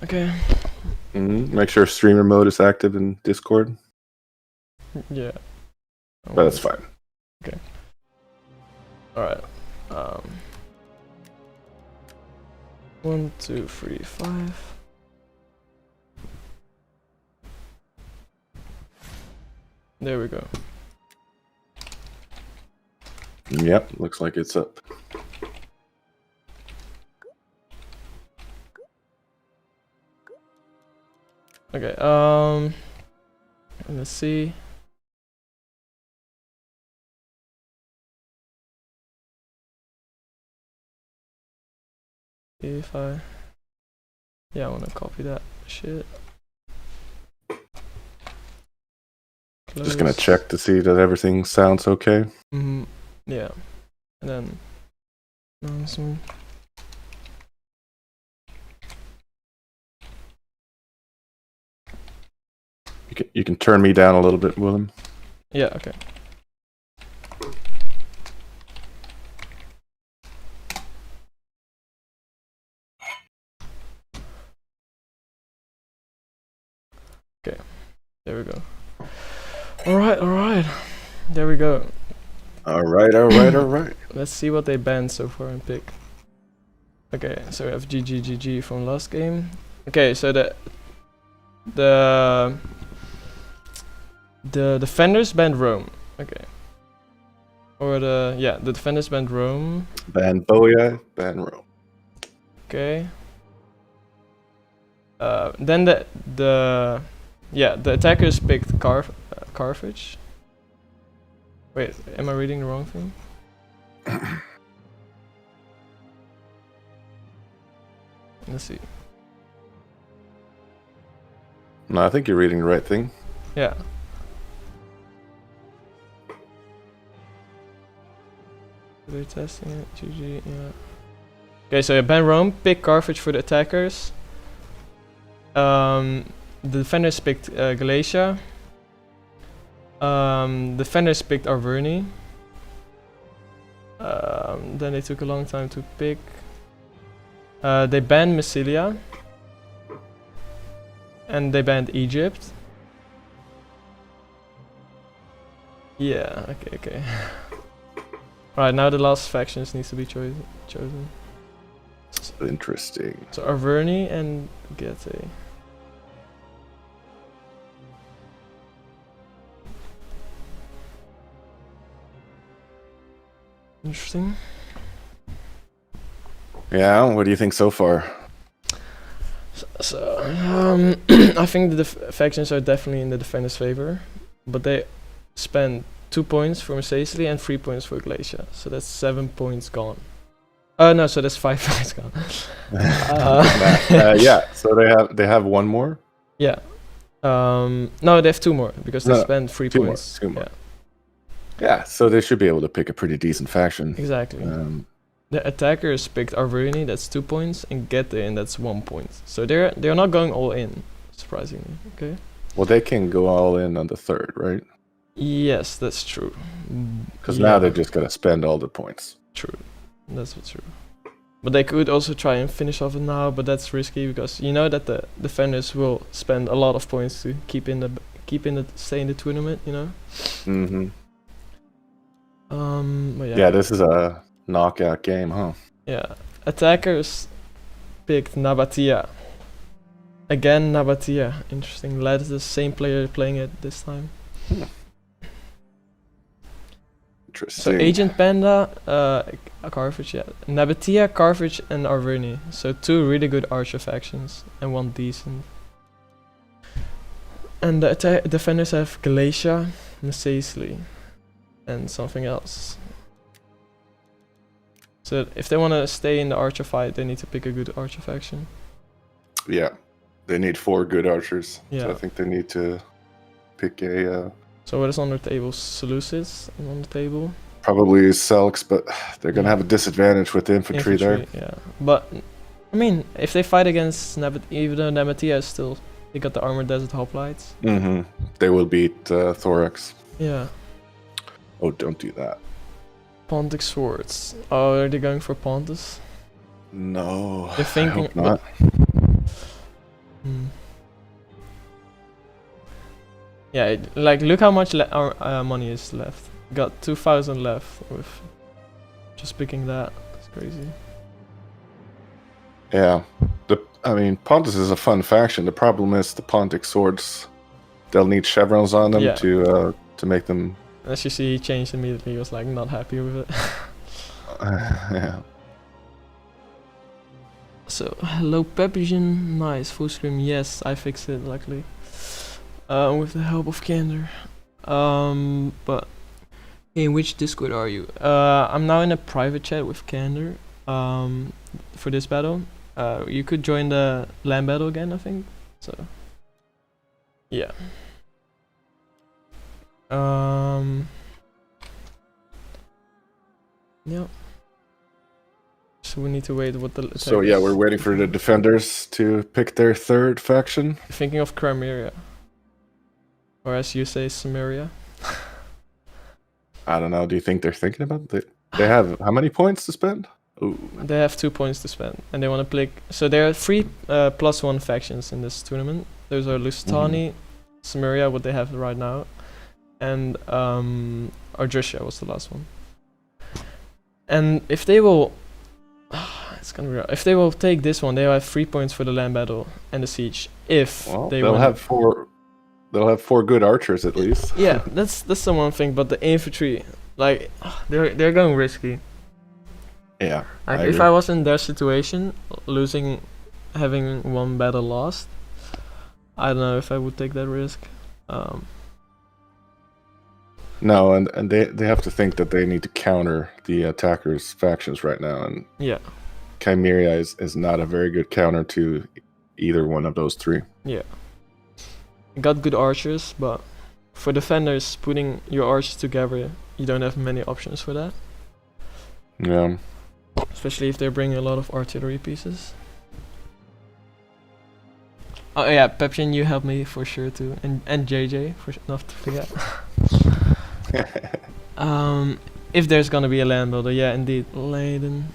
Okay. Make sure streamer mode is active in Discord. Yeah. But that's fine. Okay. Alright. 1, 2, 3, 5. There we go. Yep, looks like it's up. Okay, let's see. If I wanna copy that shit. Close. Just gonna check to see that everything sounds okay. Yeah, and then announcement. You can turn me down a little bit, Willem. Yeah, okay. Okay, there we go. Alright. There we go. Alright. Let's see what they banned so far and pick. Okay, so we have GG from last game. Okay, so the defenders banned Rome. Okay. Or the defenders banned Rome. Ban Boya, ban Rome. Okay. Then the attackers picked Carthage. Wait, am I reading the wrong thing? Let's see. No, I think you're reading the right thing. Yeah. They're testing it. GG. Yeah. Okay, so ban Rome, pick Carthage for the attackers. The defenders picked Galatia. Defenders picked Arverni. Then they took a long time to pick. They banned Massilia. And they banned Egypt. Yeah, okay. Alright, now the last factions needs to be chosen. Interesting. So Arverni and Getae. Interesting. Yeah, what do you think so far? So I think the factions are definitely in the defenders' favor, but they spend 2 points for Sicily and 3 points for Galatia, so that's 7 points gone. No, so that's 5 points gone. Yeah, so they have one more. Yeah. No, they have 2 more because they spend 3 points. Two more. Yeah, so they should be able to pick a pretty decent faction. Exactly. The attackers picked Arverni, that's 2 points, and Getae, and that's 1 point. So they're not going all in, surprisingly. Okay. Well, they can go all in on the third, right? Yes, that's true. Because now they're just gonna spend all the points. True, that's what's true. But they could also try and finish off it now, but that's risky because you know that the defenders will spend a lot of points to stay in the tournament. You know. But yeah, this is a knockout game, huh? Yeah, attackers picked Nabatea. Again, Nabatea. Interesting. Led the same player playing it this time. Interesting. So Agent Panda, Carthage, yeah. Nabatea, Carthage, and Arverni. So 2 really good archer factions and 1 decent. And the defenders have Galatia, Sicily, and something else. So if they want to stay in the archer fight, they need to pick a good archer faction. Yeah, they need 4 good archers. Yeah. So I think they need to pick a... So what is on the table? Seleucus is on the table. Probably Selks, but they're going to have a disadvantage with the infantry there. Yeah, but I mean, if they fight against even though Nabatea is still... They got the Armored Desert Hoplites. They will beat Thorax. Yeah. Oh, don't do that. Pontic Swords. Oh, are they going for Pontus? No, They're thinking... I hope not. Yeah, like look how much our money is left. Got 2,000 left with just picking that. It's crazy. Yeah. I mean, Pontus is a fun faction. The problem is the Pontic swords. They'll need chevrons on them to make them. As you see, he changed immediately. He was like not happy with it. Yeah. So hello Peppigen, nice full screen. Yes, I fixed it luckily. With the help of Candor. But in which Discord are you? I'm now in a private chat with Candor. For this battle. You could join the land battle again, I think. So yeah. Yeah. So we need to wait what the. So yeah, we're waiting for the defenders to pick their third faction. Thinking of Crimea, or as you say, Samaria. I don't know. Do you think they're thinking about it? They have how many points to spend? Ooh. They have 2 points to spend, and they want to play. So there are 3 +1 factions in this tournament. Those are Lusitani, Samaria, what they have right now, and Ardrisha was the last one. And if they will, it's gonna be rough. If they will take this one, they will have 3 points for the land battle and the siege. If they'll have 4, they'll have 4 good archers at least. Yeah, that's the one thing. But the infantry, like, they're going risky. Yeah. Like if I was in their situation, having 1 battle lost, I don't know if I would take that risk. No, and they have to think that they need to counter the attackers' factions right now, and yeah, Chimera is not a very good counter to either one of those 3. Yeah, got good archers, but for defenders, putting your archers together, you don't have many options for that. Yeah. Especially if they're bringing a lot of artillery pieces. Oh yeah, Pepsian, you helped me for sure too, and JJ for not to forget. If there's gonna be a land builder, yeah, indeed, Leiden.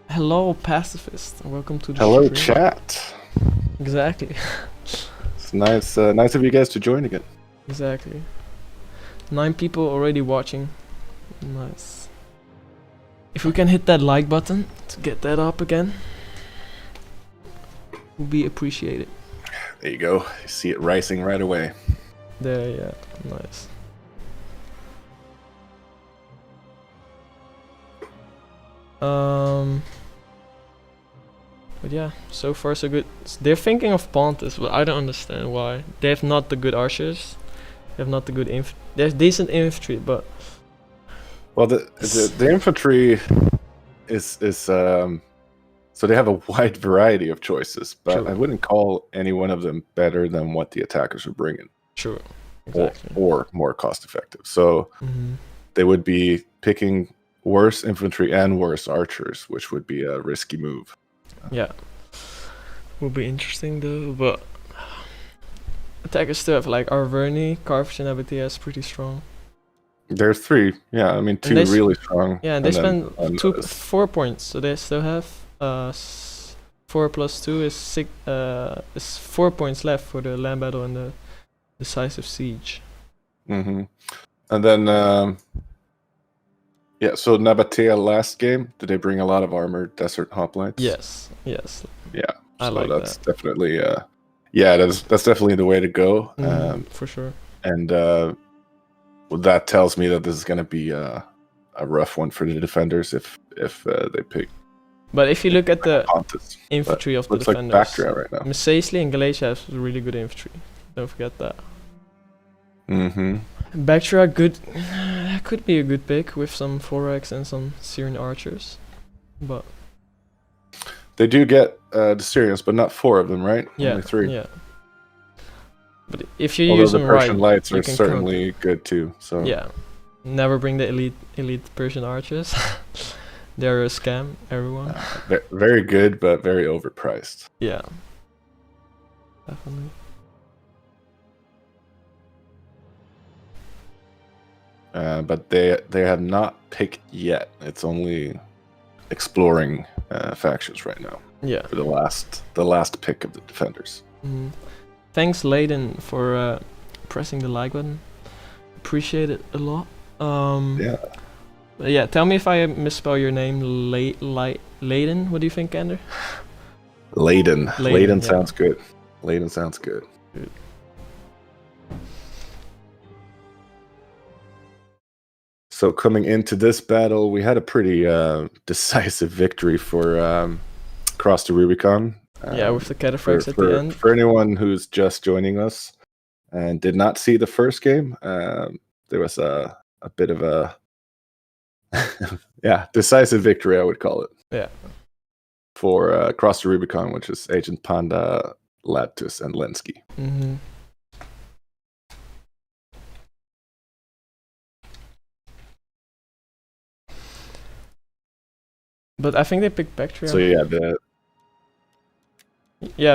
Hello, pacifist. Welcome to the Hello, stream. chat. Exactly. It's nice of you guys to join again. Exactly. 9 people already watching. Nice. If we can hit that like button to get that up again, would be appreciated. There you go. You see it rising right away. There, yeah, nice. But yeah, so far so good. They're thinking of Pontus, but I don't understand why. They have not the good archers. They have not the good they have decent infantry, but well, the infantry is so they have a wide variety of choices, but True. I wouldn't call any one of them better than what the attackers are bringing. Sure, exactly. Or more cost effective. So they would be picking worse infantry and worse archers, which would be a risky move. Yeah, will be interesting though, but attackers still have like Arverni, Carthage, and ABTS pretty strong. There's 3, yeah. I mean 2 really strong. Yeah, and they spend 4 points, so they still have 4 plus 2 is 6. Is 4 points left for the land battle and the decisive siege. And then yeah, so Nabatea last game, did they bring a lot of armored desert hoplites? Yes. Yeah, I so like that's that. definitely that's definitely the way to go. For sure. And that tells me that this is going to be a rough one for the defenders if they pick. But if you look at the Pontus, infantry of the looks like defenders, Bactria right now. Mesaisley and Galatia have really good infantry. Don't forget that. Bactria good, could be a good pick with some Forax and some Syrian archers, but they do get the Syrians, but not 4 of them, right? Yeah, only 3. Yeah. But if you Although use the them Persian right, lights you are can certainly good too. So yeah, never bring the elite Persian archers. They're a scam, everyone. Very good, but very overpriced. Yeah, definitely. But they have not picked yet. It's only exploring factions right now. Yeah. For the last pick of the defenders. thanks Layden for pressing the like button. Appreciate it a lot. Yeah. Tell me if I misspell your name, Layden. What do you think, Ender? Layden sounds good. Layden sounds good. So coming into this battle, we had a pretty decisive victory for Cross the Rubicon. With the cataphracts at the end. For anyone who's just joining us and did not see the first game, there was a bit of a decisive victory, I would call it. Yeah. For Cross the Rubicon, which is Agent Panda, Latus, and Lenski. Mm-hmm. But I think they picked Bactria. So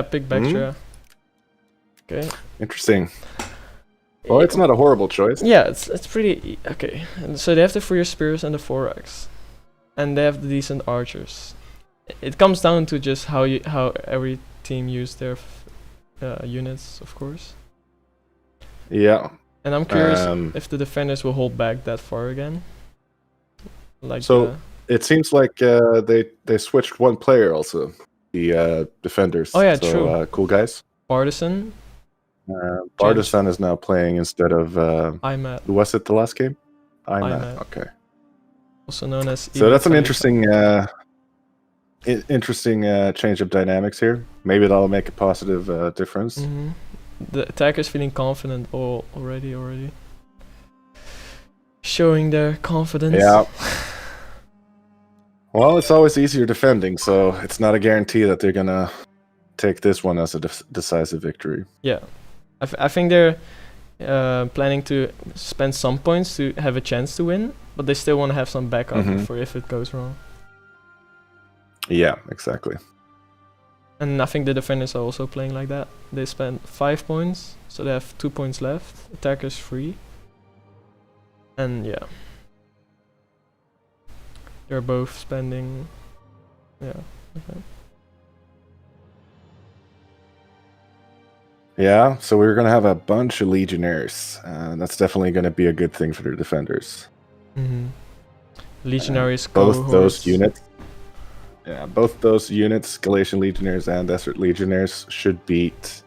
pick Bactria. Okay. Interesting. Well, it's not a horrible choice. Yeah, it's pretty okay. And so they have the Freer Spears and the Thorax, and they have the decent archers. It comes down to just how every team use their units, of course. Yeah. And I'm curious if the defenders will hold back that far again. It seems like they switched one player also, the defenders. Oh yeah, true. Cool guys. Bardison. Bardison is now playing instead of Imat. Who was it the last game? Imat. Okay. Also known as. So that's an interesting change of dynamics here. Maybe that'll make a positive difference. Mm-hmm. The attackers feeling confident already. Showing their confidence. Yeah. Well, it's always easier defending, so it's not a guarantee that they're gonna take this one as a decisive victory. Yeah, I think they're planning to spend some points to have a chance to win, but they still want to have some backup for if it goes wrong. Yeah, exactly. And I think the defenders are also playing like that. They spend 5 points, so they have 2 points left. Attackers 3. And yeah. They're both spending... Yeah. Okay. Yeah, so we're going to have a bunch of Legionnaires. That's definitely going to be a good thing for the defenders. Mm-hmm. Legionaries both those units. Yeah, both those units, Galatian Legionnaires and Desert Legionnaires, should beat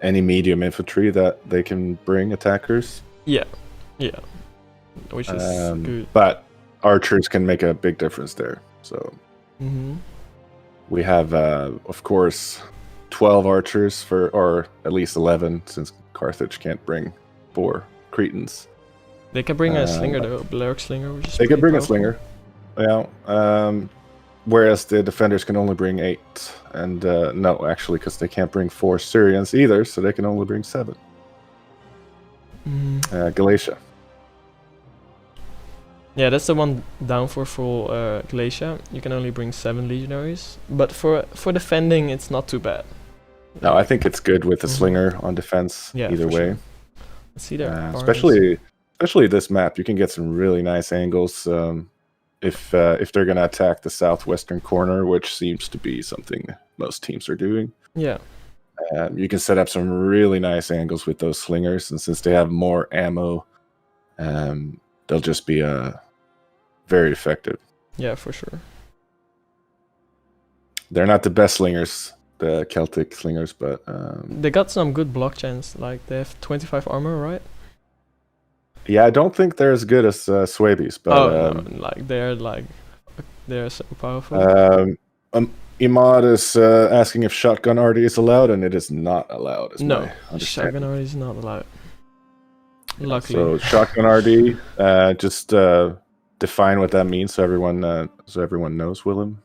any medium infantry that they can bring attackers. Yeah. Which is good. But archers can make a big difference there. So we have, of course, 12 archers or at least 11, since Carthage can't bring 4 Cretans. They can bring a slinger though, Balearic Slinger, which is they can bring powerful. a slinger. Yeah. Whereas the defenders can only bring 8. And no, actually, because they can't bring 4 Syrians either, so they can only bring 7. Galatia. Yeah, that's the one downfall for Galatia. You can only bring 7 legionaries, but for defending, it's not too bad. No, I think it's good with the slinger on defense. Yeah, either way. Sure. Let's see there. Especially this map, you can get some really nice angles if they're gonna attack the southwestern corner, which seems to be something most teams are doing. Yeah. You can set up some really nice angles with those slingers, and since they have more ammo, they'll just be very effective. Yeah, for sure. They're not the best slingers, the Celtic slingers, but they got some good block chance. Like they have 25 armor, right? Yeah, I don't think they're as good as Swabies, but they're so powerful. Imad is asking if shotgun arty is allowed, and it is not allowed. No, shotgun arty is not allowed. Luckily. So shotgun RD, just define what that means so everyone knows, Willem.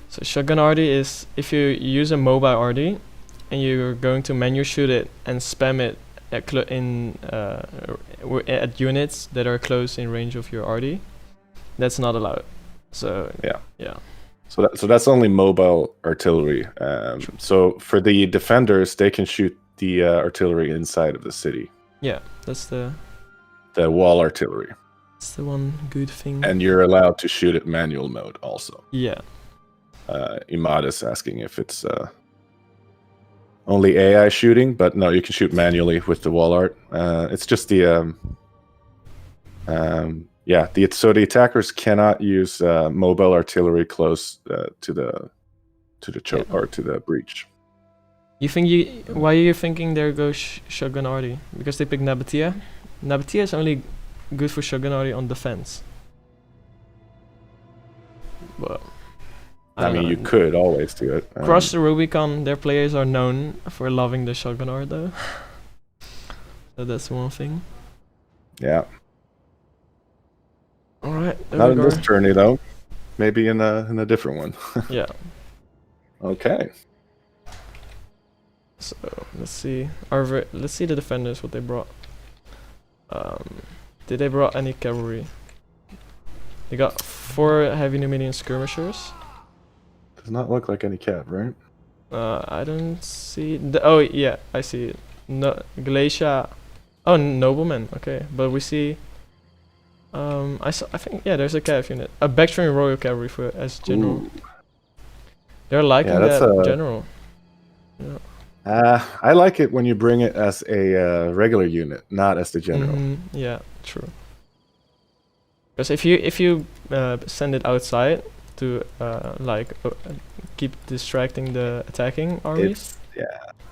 So shotgun RD is if you use a mobile RD and you're going to menu shoot it and spam it at units that are close in range of your RD, that's not allowed. So yeah. So that's only mobile artillery. So for the defenders, they can shoot the artillery inside of the city. Yeah, that's the wall artillery. That's the one good thing. And you're allowed to shoot it manual mode also. Yeah. Imad is asking if it's only AI shooting, but no, you can shoot manually with the wall art. It's just the so the attackers cannot use mobile artillery close to the choke or to the breach. You think why are you thinking there goes shotgun arty? Because they pick Nabatea. Nabatea is only good for shotgun arty on defense. Well, I mean, you could always do it. Across the Rubicon, their players are known for loving the shotgun art, though. So that's one thing. Yeah. All right. Not in this tourney though. Maybe in a different one. Yeah. Okay. So let's see. Let's see the defenders what they brought. Did they brought any cavalry? They got 4 heavy Numidian skirmishers. Does not look like any cav, right? I don't see. Oh yeah, I see it. No, Galatia. Oh, noblemen. Okay, but we see. I think there's a cav unit. A Bactrian Royal Cavalry for as general. Ooh. They're liking that general. Yeah. I like it when you bring it as a regular unit, not as the general. Yeah, true. Because if you send it outside to keep distracting the attacking armies.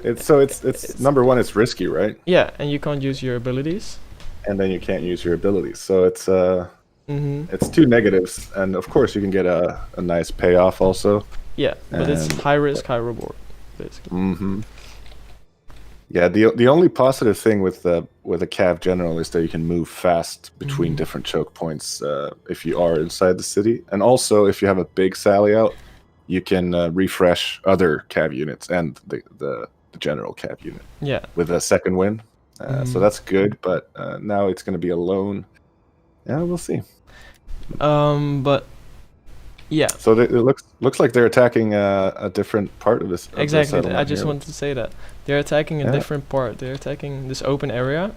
It's number one, it's risky, right? Yeah, and you can't use your abilities. And then you can't use your abilities, so it's 2 negatives, and of course you can get a nice payoff also. Yeah, but it's high risk, high reward, basically. Yeah, the only positive thing with a cav general is that you can move fast between different choke points if you are inside the city, and also if you have a big sally out, you can refresh other cav units and the general cav unit. Yeah, with a second win. So that's good, but now it's going to be alone. Yeah, we'll see. But yeah. So it looks like they're attacking a different part of this. Exactly. I just wanted to say that they're attacking a different part. They're attacking this open area,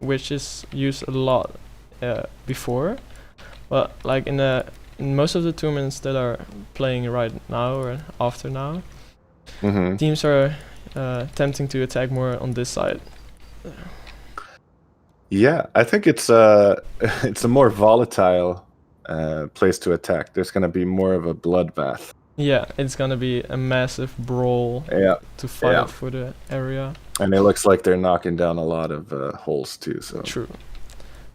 which is used a lot before. But like in most of the tournaments that are playing right now or after now, teams are attempting to attack more on this side. Yeah, I think it's a more volatile place to attack. There's going to be more of a bloodbath. Yeah, it's going to be a massive brawl to fight for the area. And it looks like they're knocking down a lot of holes too. So true.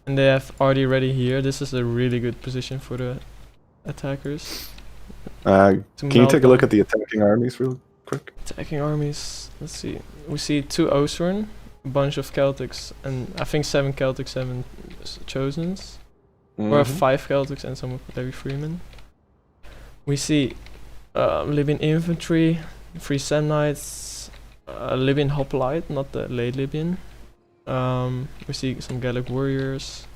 And they have Arty ready here. This is a really good position for the attackers. Can you take a look at the attacking armies real quick? Attacking armies. Let's see. We see 2 Osern, a bunch of Celtics, and I think 7 Celtics, 7 Chosens. Or 5 Celtics and some of Levi Freeman. We see Libyan infantry, 3 Samnites, Libyan hoplite, not the late Libyan. We see some Gallic warriors.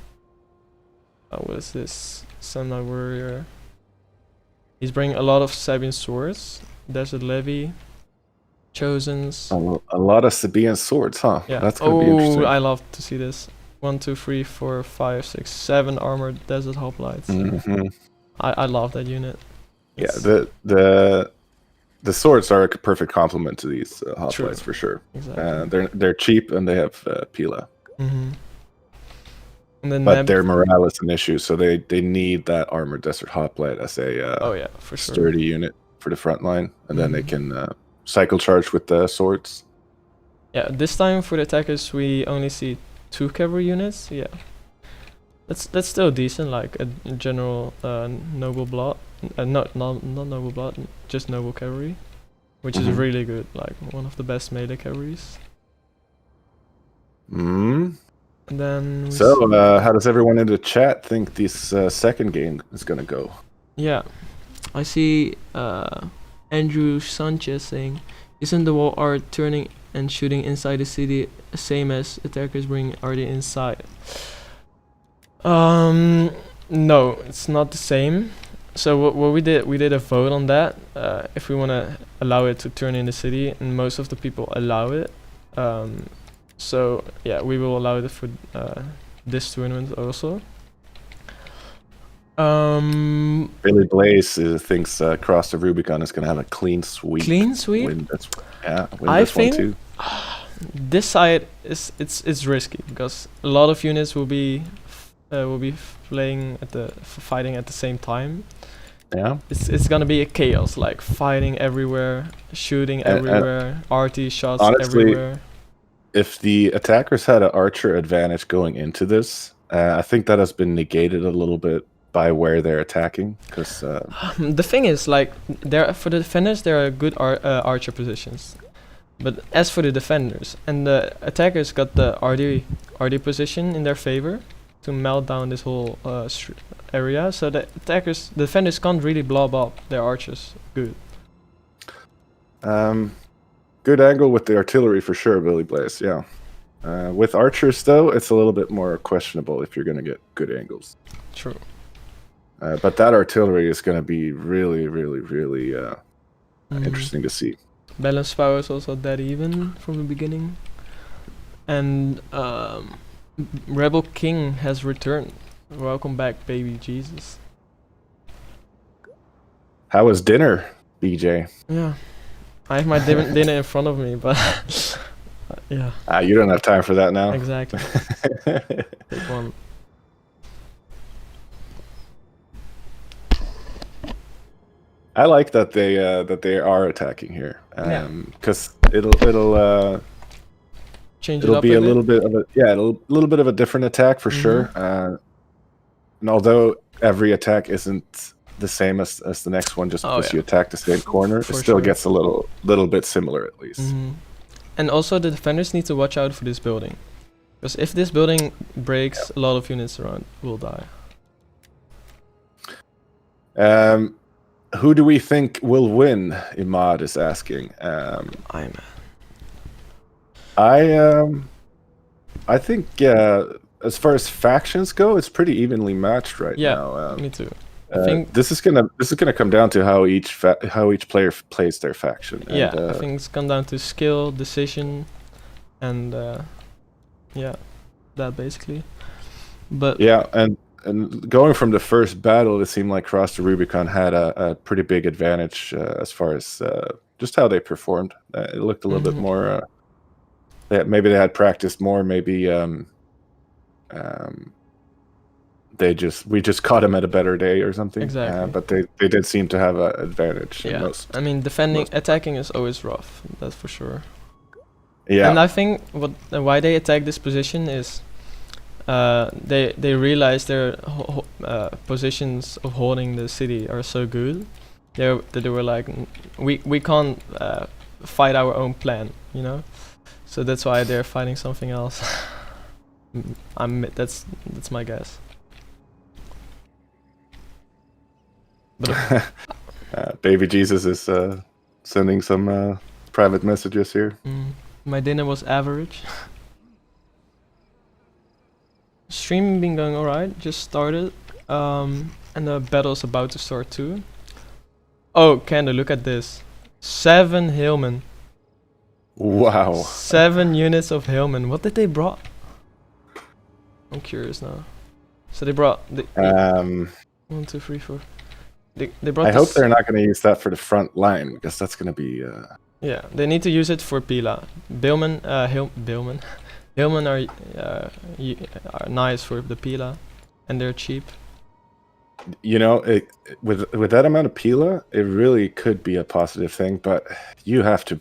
What is this? Samnite warrior. He's bringing a lot of Sabian swords. Desert Levy, Chosens. A lot of Sabian swords, huh? Yeah. That's gonna be interesting. I love to see this. 1, 2, 3, 4, 5, 6, 7 armored desert hoplites. I love that unit. Yeah, the swords are a perfect complement to these hoplites for sure. Exactly. They're cheap and they have Pila. And then but their morale is an issue, so they need that armored desert hoplite as a for sure. sturdy unit for the front line, and then they can cycle charge with the swords. Yeah, this time for the attackers we only see 2 cavalry units. Yeah, that's still decent. Like a general noble blood, not noble blood, just noble cavalry, which is really good. Like one of the best melee cavalries. And then how does everyone in the chat think this second game is gonna go? Yeah, I see Andrew Sanchez saying, "Isn't the wall art turning and shooting inside the city same as attackers bringing already inside?" No, it's not the same. So what we did a vote on that. If we want to allow it to turn in the city, and most of the people allow it. So yeah, we will allow it for this tournament also. Billy Blaze thinks Cross the Rubicon is going to have a clean sweep. Clean sweep? Win. Yeah, win I this one think too. this side it's risky because a lot of units will be playing fighting at the same time. Yeah. It's gonna be a chaos, like fighting everywhere, shooting everywhere, RT shots honestly, everywhere. If the attackers had an archer advantage going into this, I think that has been negated a little bit by where they're attacking. Because the thing is, like, for the defenders, there are good archer positions, but as for the defenders and the attackers, got the RD position in their favor to melt down this whole area. So the defenders can't really blob up their archers good. good angle with the artillery for sure, Billy Blaze. Yeah. With archers, though, it's a little bit more questionable if you're going to get good angles. True. But that artillery is going to be really, really, really interesting to see. Balance power is also dead even from the beginning. And Rebel King has returned. Welcome back, baby Jesus. How was dinner, BJ? Yeah. I have my dinner in front of me, but yeah. You don't have time for that now? Exactly. Take one. I like that they are attacking here, because it'll change it'll it up be a bit. little bit of a little bit of a different attack for sure. And although every attack isn't the same as the next one, just because you attack the same corner, it still gets a little bit similar at least. And also the defenders need to watch out for this building, because if this building breaks, a lot of units around will die. Who do we think will win? Imad is asking. I think as far as factions go, it's pretty evenly matched right now. Me too. I think this is gonna come down to how each player plays their faction. And, I think it's come down to skill, decision, and that basically. But and going from the first battle, it seemed like Cross the Rubicon had a pretty big advantage as far as just how they performed. It looked a little bit more. Maybe they had practiced more. Maybe we just caught them at a better day or something. Exactly. But they did seem to have an advantage. Yeah. I mean, attacking is always rough. That's for sure. Yeah. And I think why they attack this position is. They realize their positions of holding the city are so good. They were like, we can't fight our own plan, you know. So that's why they're fighting something else. That's my guess. But Baby Jesus is sending some private messages here. My dinner was average. Stream been going alright, just started, and the battle's about to start too. Oh, Kender, look at this. 7 Hillmen. Wow. 7 units of Hillmen. What did they brought? I'm curious now. So they brought 1, 2, 3, 4. They brought. I hope they're not going to use that for the front line, because that's going to be. Yeah, they need to use it for Pila. Hillmen are nice for the Pila, and they're cheap. You know, with that amount of Pila, it really could be a positive thing. But you have to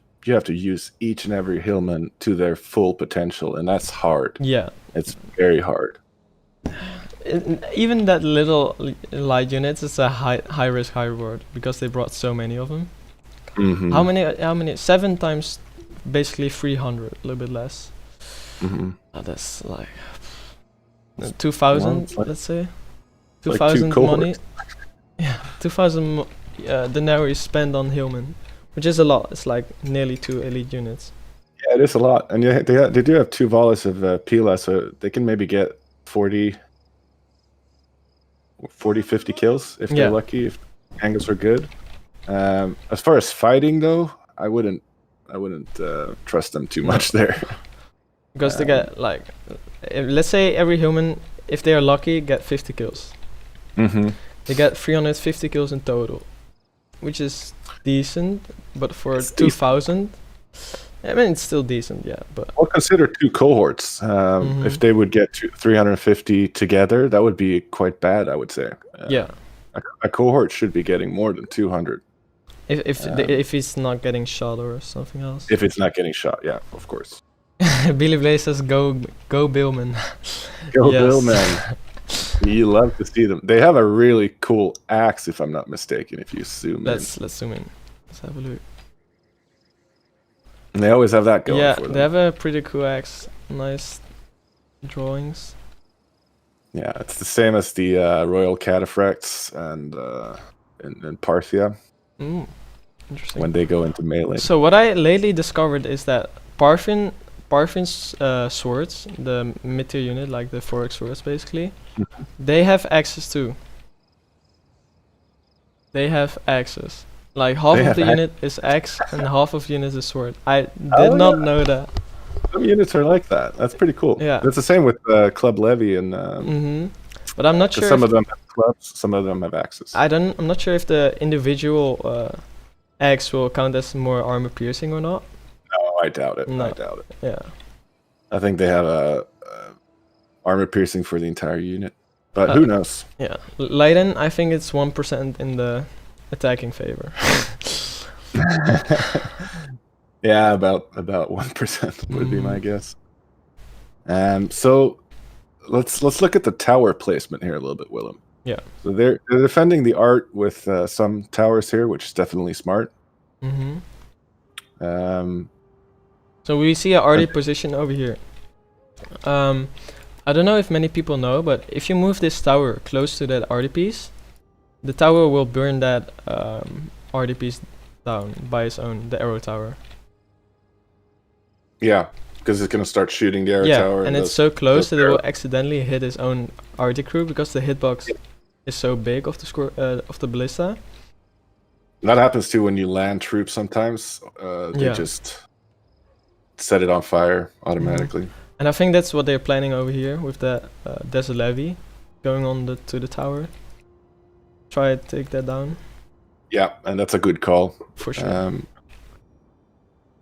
use each and every Hillman to their full potential, and that's hard. Yeah, it's very hard. Even that little light units is a high risk, high reward, because they brought so many of them. How many? 7 times, basically 300, a little bit less. That's like 2,000, let's say. 2,000 like money. Yeah, 2,000 denarii spent on Hillman, which is a lot. It's like nearly 2 elite units. Yeah, it is a lot, and they do have 2 volleys of Pila, so they can maybe get 40, 50 kills if they're lucky, if angles are good. As far as fighting though, I wouldn't trust them too much there. Because they get like, let's say every human, if they are lucky, get 50 kills. They get 350 kills in total, which is decent. But for 2,000, I mean, it's still decent, yeah. But Well, consider 2 cohorts. If they would get to 350 together, that would be quite bad, I would say. yeah, A cohort should be getting more than 200. if he's not getting shot or something else. If it's not getting shot, yeah, of course. Billy Blaze says, "Go Billman." Go Yes. Billman. You love to see them. They have a really cool axe, if I'm not mistaken. If you zoom Let's zoom in. Let's have a look. in, they always have that going for them. They have a pretty cool axe. Nice drawings. Yeah, it's the same as the Royal Cataphracts and in Parthia Interesting. when they go into melee. So what I lately discovered is that Parfin's swords, the mid-tier unit, like the 4x swords basically, they have axes too. They have axes. Like half of the unit is axe and half of the unit is sword. I did not know that. Some units are like that. That's pretty cool. Yeah. That's the same with Club Levy and. But I'm not sure. Some of them have clubs, some of them have axes. I'm not sure if the individual axe will count as more armor piercing or not. No, I doubt it. No. I doubt it. Yeah. I think they have a armor piercing for the entire unit, but who knows? Yeah. Leiden, I think it's 1% in the attacking favor. Yeah, about 1% would be my guess. So let's look at the tower placement here a little bit, Willem. Yeah. So they're defending the art with some towers here, which is definitely smart. So we see a arty position over here. I don't know if many people know, but if you move this tower close to that arty piece, the tower will burn that arty piece down by its own, the arrow tower. Yeah, because it's gonna start shooting the arrow tower. And it's so close that it will accidentally hit its own arty crew because the hitbox is so big of the ballista. That happens too when you land troops sometimes. They just set it on fire automatically. And I think that's what they're planning over here with that desert levy going on to the tower. Try to take that down. Yeah, and that's a good call. For sure.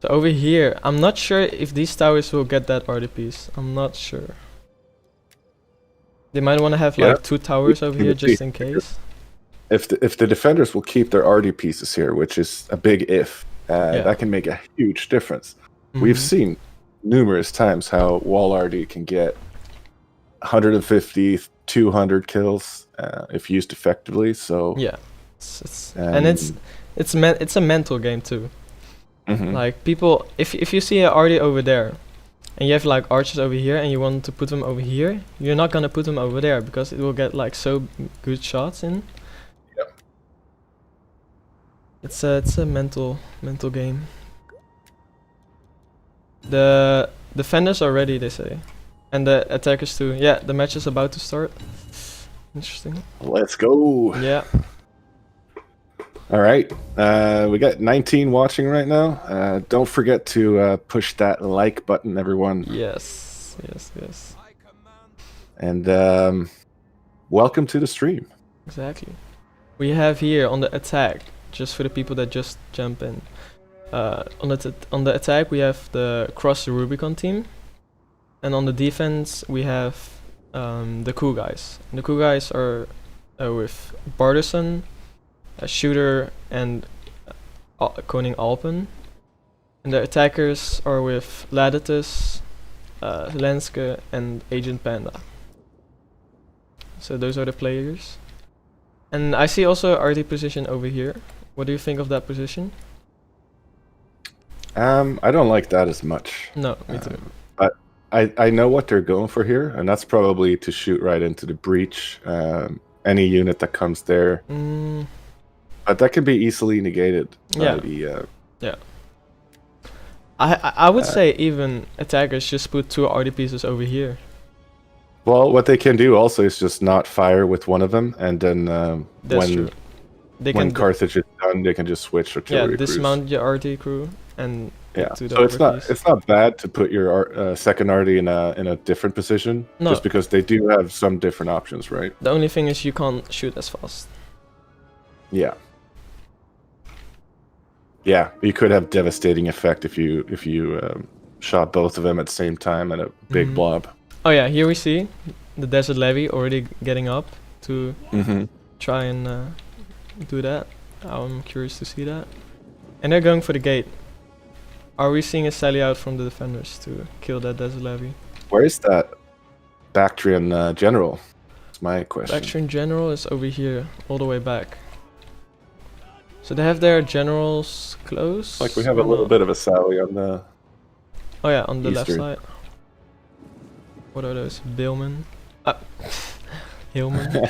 So over here, I'm not sure if these towers will get that arty piece. I'm not sure. They might want to have like 2 towers over here just in case. If the defenders will keep their arty pieces here, which is a big if, that can make a huge difference. We've seen numerous times how wall arty can get 150, 200 kills if used effectively. So yeah, it's a mental game too. Like people, if you see an arty over there, and you have like archers over here, and you want to put them over here, you're not gonna put them over there because it will get like so good shots in. Yep. It's a mental game. The defenders are ready, they say, and the attackers too. Yeah, the match is about to start. Interesting. Let's go. Yeah. All right. We got 19 watching right now. Don't forget to push that like button, everyone. Yes. And welcome to the stream. Exactly. We have here on the attack, just for the people that just jump in. On the attack, we have the Cross the Rubicon team, and on the defense, we have the cool guys. And the cool guys are with Bardison, a shooter, and Koning Alpen. And the attackers are with Laditus, Lenske, and Agent Panda. So those are the players. And I see also RT position over here. What do you think of that position? I don't like that as much. No, me too. But I know what they're going for here, and that's probably to shoot right into the breach. Any unit that comes there. But that can be easily negated. Yeah. I would say even attackers just put 2 RD pieces over here. Well, what they can do also is just not fire with one of them, and then when Carthage is done, they can just switch artillery crews. Dismount your RT crew and to the it's not bad to put your second RT in a different position, just because they do have some different options, right? The only thing is you can't shoot as fast. Yeah. Yeah, you could have devastating effect if you shot both of them at the same time at a big blob. Oh yeah, here we see the desert levy already getting up to try and do that. I'm curious to see that. And they're going for the gate. Are we seeing a sally out from the defenders to kill that desert levy? Where is that Bactrian general? That's my question. Bactrian general is over here, all the way back. So they have their generals close. Like we have a little bit of a sally on the. Oh yeah, on the eastern. left side. What are those? Billman? Hillman?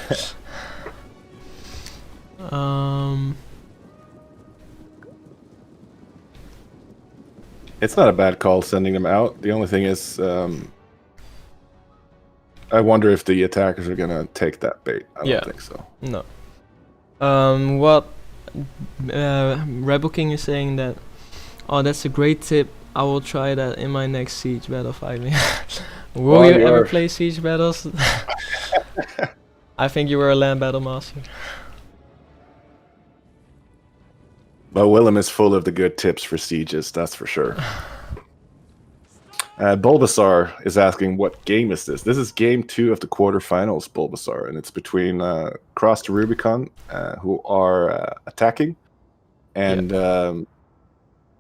It's not a bad call sending them out. The only thing is, I wonder if the attackers are gonna take that bait. I don't think so. No. What Rebel King is saying that, oh, that's a great tip. I will try that in my next siege battle. FightMe. Will you ever play siege battles? I think you were a land battle master. But Willem is full of the good tips for sieges, that's for sure. Bulbasaur is asking, what game is this? This is game 2 of the quarterfinals, Bulbasaur, and it's between Cross to Rubicon, who are attacking, and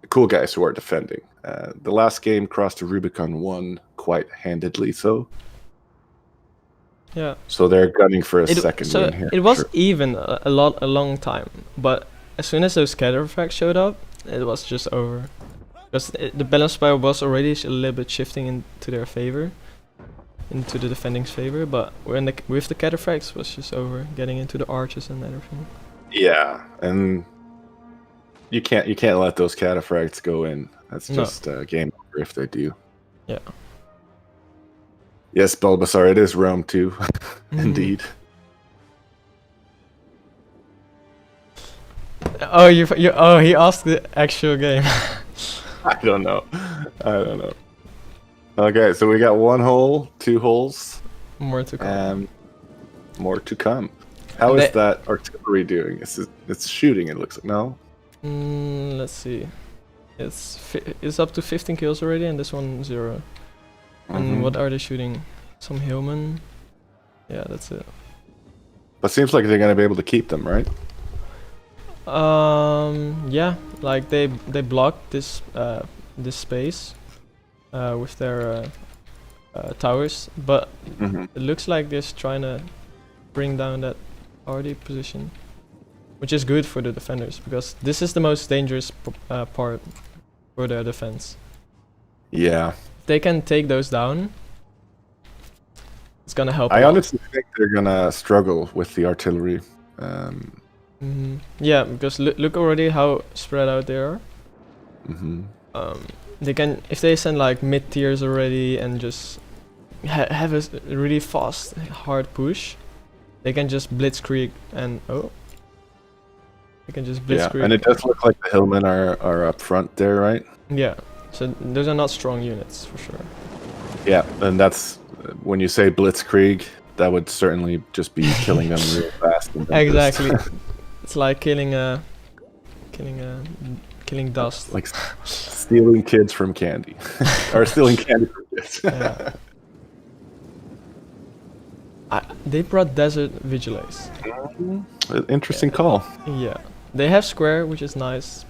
cool guys who are defending. The last game, Cross to Rubicon won quite handedly, so. Yeah. So they're gunning for a second win here. It was even a long time, but as soon as those cataphracts showed up, it was just over. Because the balance spiral was already a little bit shifting into their favor, into the defending's favor, but with the cataphracts, it was just over, getting into the arches and everything. Yeah, and you can't let those cataphracts go in. That's just a game over if they do. Yeah. Yes, Bulbasaur, it is Rome too, indeed. Oh, he asked the actual game. I don't know. Okay, so we got 1 hole, 2 holes. More to come. More to come. How is that artillery doing? It's shooting, it looks like. No? Let's see. It's up to 15 kills already, and this one 0. And what are they shooting? Some Hillman? Yeah, that's it. But seems like they're gonna be able to keep them, right? Yeah, like they blocked this space with their towers, but it looks like they're trying to bring down that RD position, which is good for the defenders because this is the most dangerous part for their defense. Yeah. If they can take those down, it's gonna help. I honestly think they're gonna struggle with the artillery. Yeah, because look already how spread out they are. They can, if they send like mid tiers already and just have a really fast, hard push, they can just blitzkrieg and they can just blitzkrieg. Yeah, and it does look like the Hillmen are up front there, right? Yeah, so those are not strong units for sure. Yeah, and that's when you say blitzkrieg, that would certainly just be killing them real fast. Exactly. It's like killing dust. Like stealing kids from candy. Or stealing candy from kids. Yeah. They brought Desert Vigiles. Interesting call. Yeah. They have Square, which is nice.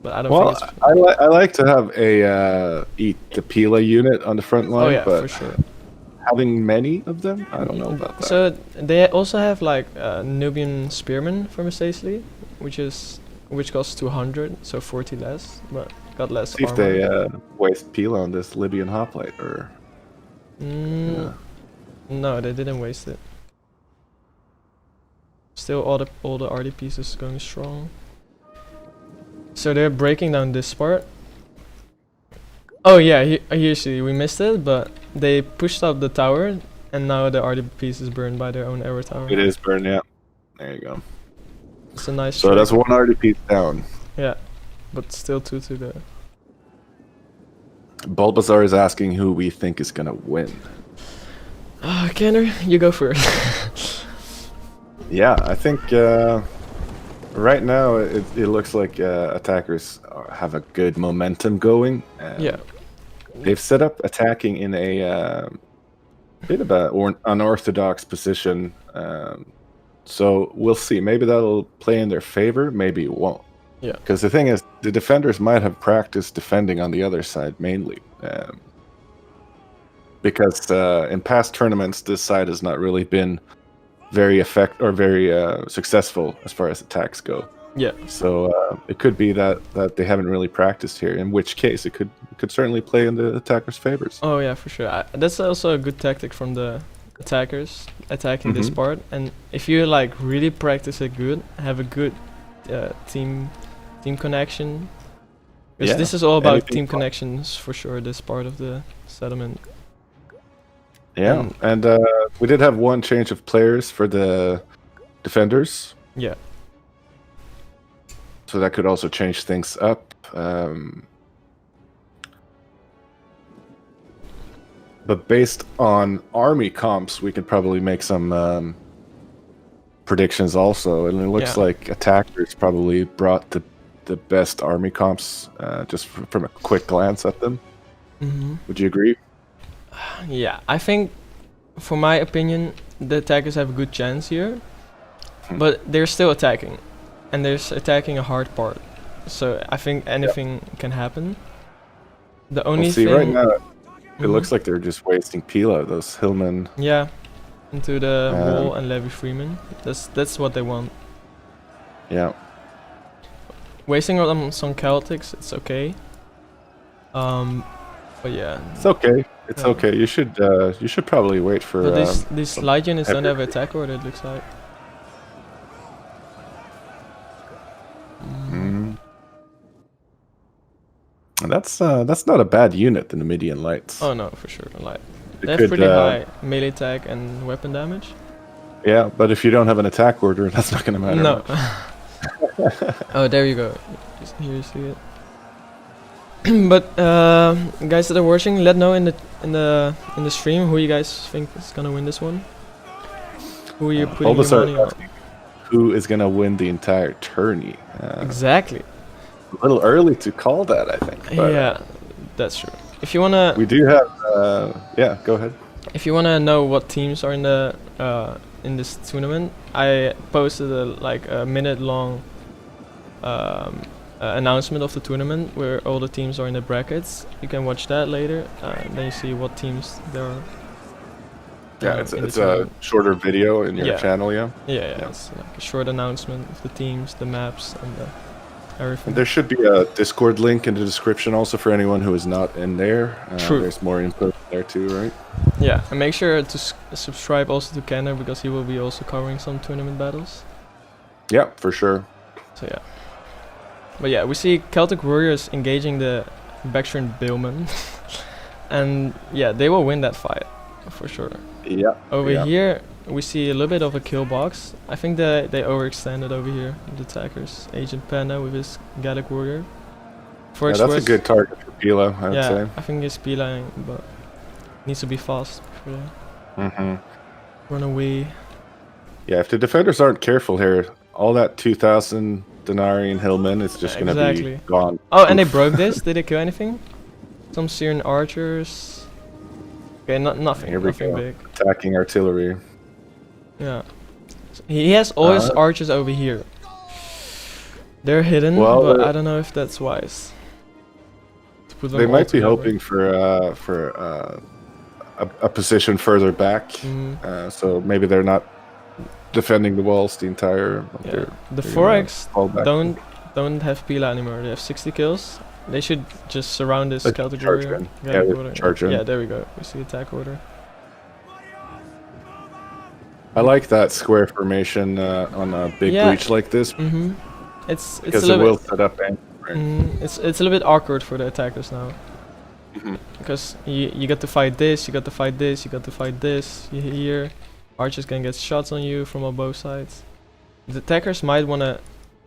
But I don't think it's... I like to have a Eat the Pila unit on the front line. Oh yeah, but for sure. having many of them, I don't know about that. So they also have like Nubian Spearman from Stacely, which costs 200, so 40 less, but got less See armor. if they waste Pila on this Libyan hoplite, or... No, they didn't waste it. Still all the RD pieces going strong. So they're breaking down this part. Oh yeah, here we missed it, but they pushed up the tower, and now the RD piece is burned by their own arrow tower. It is burned, yeah. There you go. It's a nice So that's 1 RD piece down. Yeah, but still 2 to go. Bulbasaur is asking who we think is gonna win. Kenner, you go first. Yeah, I think Right now, it looks like attackers have a good momentum going. Yeah. They've set up attacking in a bit of an unorthodox position. So we'll see. Maybe that'll play in their favor. Maybe it won't. Yeah. Because the thing is, the defenders might have practiced defending on the other side mainly. Because in past tournaments, this side has not really been very successful as far as attacks go. Yeah. So it could be that they haven't really practiced here. In which case, it could certainly play in the attackers' favors. Oh yeah, for sure. That's also a good tactic from the attackers attacking this part. And if you like really practice it good, have a good team connection. Because this is all about team connections for sure. This part of the settlement. Yeah, and we did have one change of players for the defenders. Yeah. So that could also change things up. But based on army comps, we could probably make some predictions also. And it looks like attackers probably brought the best army comps just from a quick glance at them. Would you agree? Yeah, I think, for my opinion, the attackers have a good chance here. But they're still attacking. And they're attacking a hard part. So I think anything can happen. The only thing... right now, it looks like they're just wasting Pila, those Hillmen. Yeah, into the wall and Levy Freeman. That's what they want. Yeah. Wasting on some Celtics, it's okay. But yeah. It's okay. It's okay. You should probably wait for. But these light units don't have attack order, it looks like. That's not a bad unit, the Numidian Lights. Oh no, for sure. Like they have pretty high melee attack and weapon damage. Yeah, but if you don't have an attack order, that's not gonna matter. No. Oh, there you go. Here you see it. But guys that are watching, let know in the stream who you guys think is gonna win this one. Who are you putting your money on? Who is gonna win the entire tourney? Exactly. A little early to call that, I think. Yeah, that's true. If you wanna, we do have. Yeah, go ahead. If you wanna know what teams are in the in this tournament, I posted a minute-long announcement of the tournament where all the teams are in the brackets. You can watch that later, and then you see what teams there are. Yeah, it's a shorter video in your channel, yeah? Yeah. It's like a short announcement of the teams, the maps, and everything. And there should be a Discord link in the description also for anyone who is not in there. True. There's more input there too, right? Yeah, and make sure to subscribe also to Kenner, because he will be also covering some tournament battles. Yeah, for sure. So yeah. But yeah, we see Celtic Warriors engaging the Bactrian Billmen. And yeah, they will win that fight, for sure. Yeah. Over here, we see a little bit of a kill box. I think they overextended over here, the attackers. Agent Panda with his Gallic Warrior. That's a good target for Pila, I would say. I think it's Pila, but needs to be fast before they run away. Yeah, if the defenders aren't careful here, all that 2,000 Denarian Hillmen is just going to be gone. Oh, and they broke this? Did they kill anything? Some Syrian archers. Okay, nothing. Here we nothing go. big. Attacking artillery. Yeah. He has all his archers over here. They're hidden, but I don't know if that's wise. They might be hoping for a position further back, so maybe they're not defending the walls the entire. Yeah. The 4X don't have Pila anymore. They have 60 kills. They should just surround this Celtic warrior. Charge in. Yeah, there we go. We see attack order. I like that square formation on a big breach like this. It's because it will set up. It's a little bit awkward for the attackers now. Because you got to fight this, you got to fight this, you got to fight this. You here, archers can get shots on you from on both sides. The attackers might want to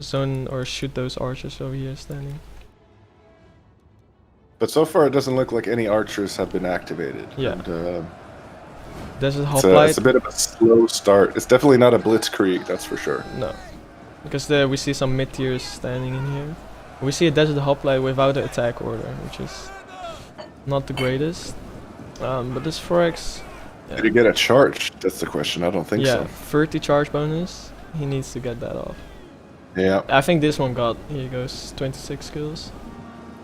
zone or shoot those archers over here standing. But so far, it doesn't look like any archers have been activated. Yeah. And, Desert Hoplite. It's a bit of a slow start. It's definitely not a blitzkrieg, that's for sure. No. because we see some mid tiers standing in here. We see a desert hoplite without an attack order, which is not the greatest. But this 4x. Yeah. Did he get a charge? That's the question. I don't think so. Yeah, 30 charge bonus. He needs to get that off. Yeah. I think this one got. Here he goes, 26 kills.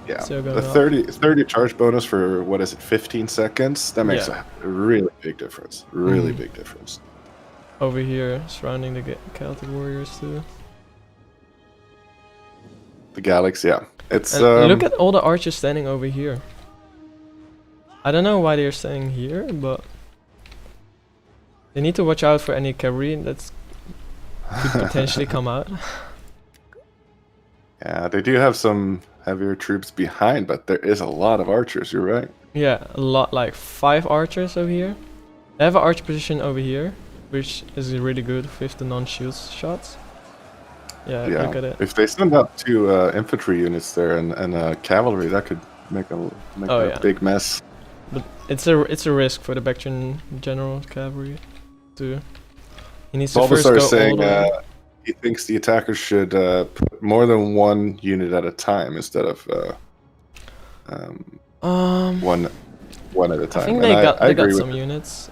Yeah. So The 30 charge bonus for what is it, 15 seconds? That makes a really big difference. Really big difference. Over here, surrounding the Celtic warriors too. The Galaxy, yeah. It's look at all the archers standing over here. I don't know why they're standing here, but they need to watch out for any cavalry that could potentially come out. Yeah, they do have some heavier troops behind, but there is a lot of archers, you're right. Yeah, a lot, like 5 archers over here. They have an archer position over here, which is really good with the non-shield shots. Yeah, look at it. If they send up 2 infantry units there and cavalry, that could make a big mess. But it's a risk for the Bactrian general cavalry too. He needs to first go saying all the way. he thinks the attackers should put more than 1 unit at a time instead of one at a time. I think they got some units,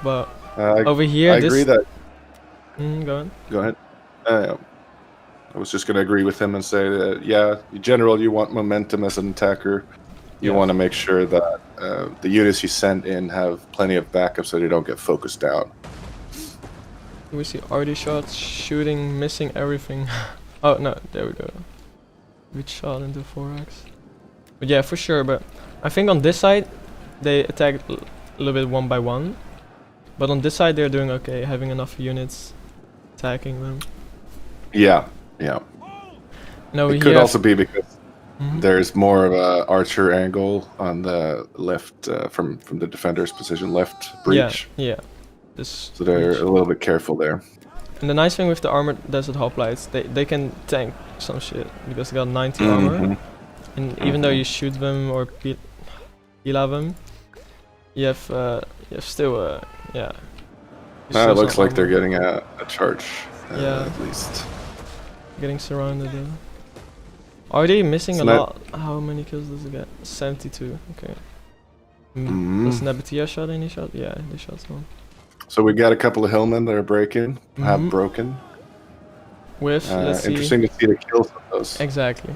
but over here I agree that. Go on. Go ahead. I was just going to agree with him and say that, yeah, in general, you want momentum as an attacker. You want to make sure that the units you send in have plenty of backup so they don't get focused down. We see RD shots, shooting, missing everything. Oh, no, there we go. Good shot into 4x. But yeah, for sure, but I think on this side, they attack a little bit one by one. But on this side, they're doing okay, having enough units attacking them. Yeah. No, it could also be because there's more of a archer angle on the left from the defender's position, left breach. Yeah. So they're a little bit careful there. And the nice thing with the armored desert hoplites, they can tank some shit because they got 90 armor. And even though you shoot them or pila them, you have still it looks like they're getting a charge. At least. Getting surrounded though. Are they missing a lot? How many kills does it get? 72. Okay. Does Nabatea shot any shot? Yeah, they shot some. So we got a couple of hillmen that are breaking, have broken. With let's see. Interesting to see the kills of those. Exactly.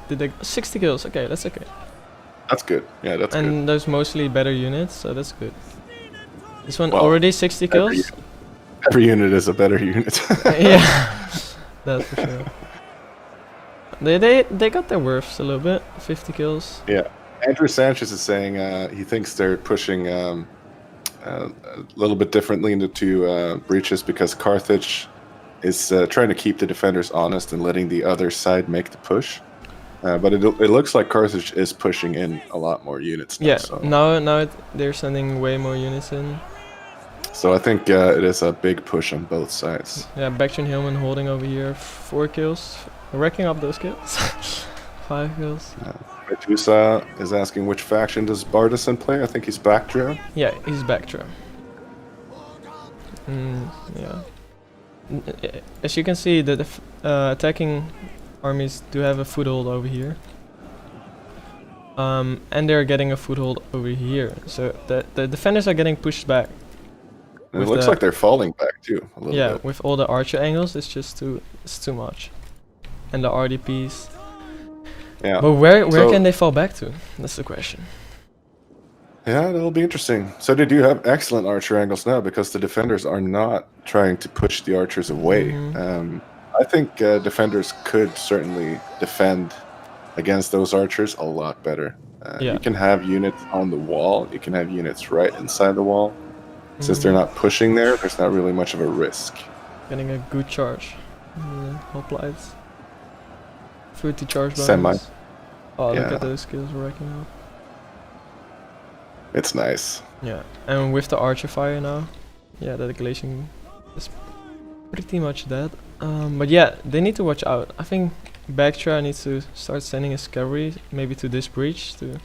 Did they 60 kills? Okay, that's okay. That's good. Yeah, that's good. And those mostly better units, so that's good. This one already 60 kills. Every unit is a better unit. Yeah, that's for sure. They got their worths a little bit. 50 kills. Yeah, Andrew Sanchez is saying he thinks they're pushing a little bit differently into breaches because Carthage is trying to keep the defenders honest and letting the other side make the push. But it looks like Carthage is pushing in a lot more units now. Yeah, so. now they're sending way more units in. So I think it is a big push on both sides. Yeah, Bactrian Hillman holding over here 4 kills. Racking up those kills. 5 kills. Medusa is asking which faction does Bardison play? I think he's Bactria. Yeah, he's Bactria. Yeah. As you can see, the attacking armies do have a foothold over here. And they're getting a foothold over here. So the defenders are getting pushed back. And it looks like they're falling back too, a little bit. With all the archer angles, it's too much. And the RDPs. Yeah. But where can they fall back to? That's the question. Yeah, that'll be interesting. So they do have excellent archer angles now because the defenders are not trying to push the archers away. I think defenders could certainly defend against those archers a lot better. You can have units on the wall. You can have units right inside the wall. Since they're not pushing there, there's not really much of a risk. Getting a good charge. Hoplites. 30 charge bonus. Semi. Oh, look at those skills we're racking up. It's nice. Yeah, and with the archer fire now, the Galatian is pretty much dead. But yeah, they need to watch out. I think Bactria needs to start sending his cavalry maybe to this breach to.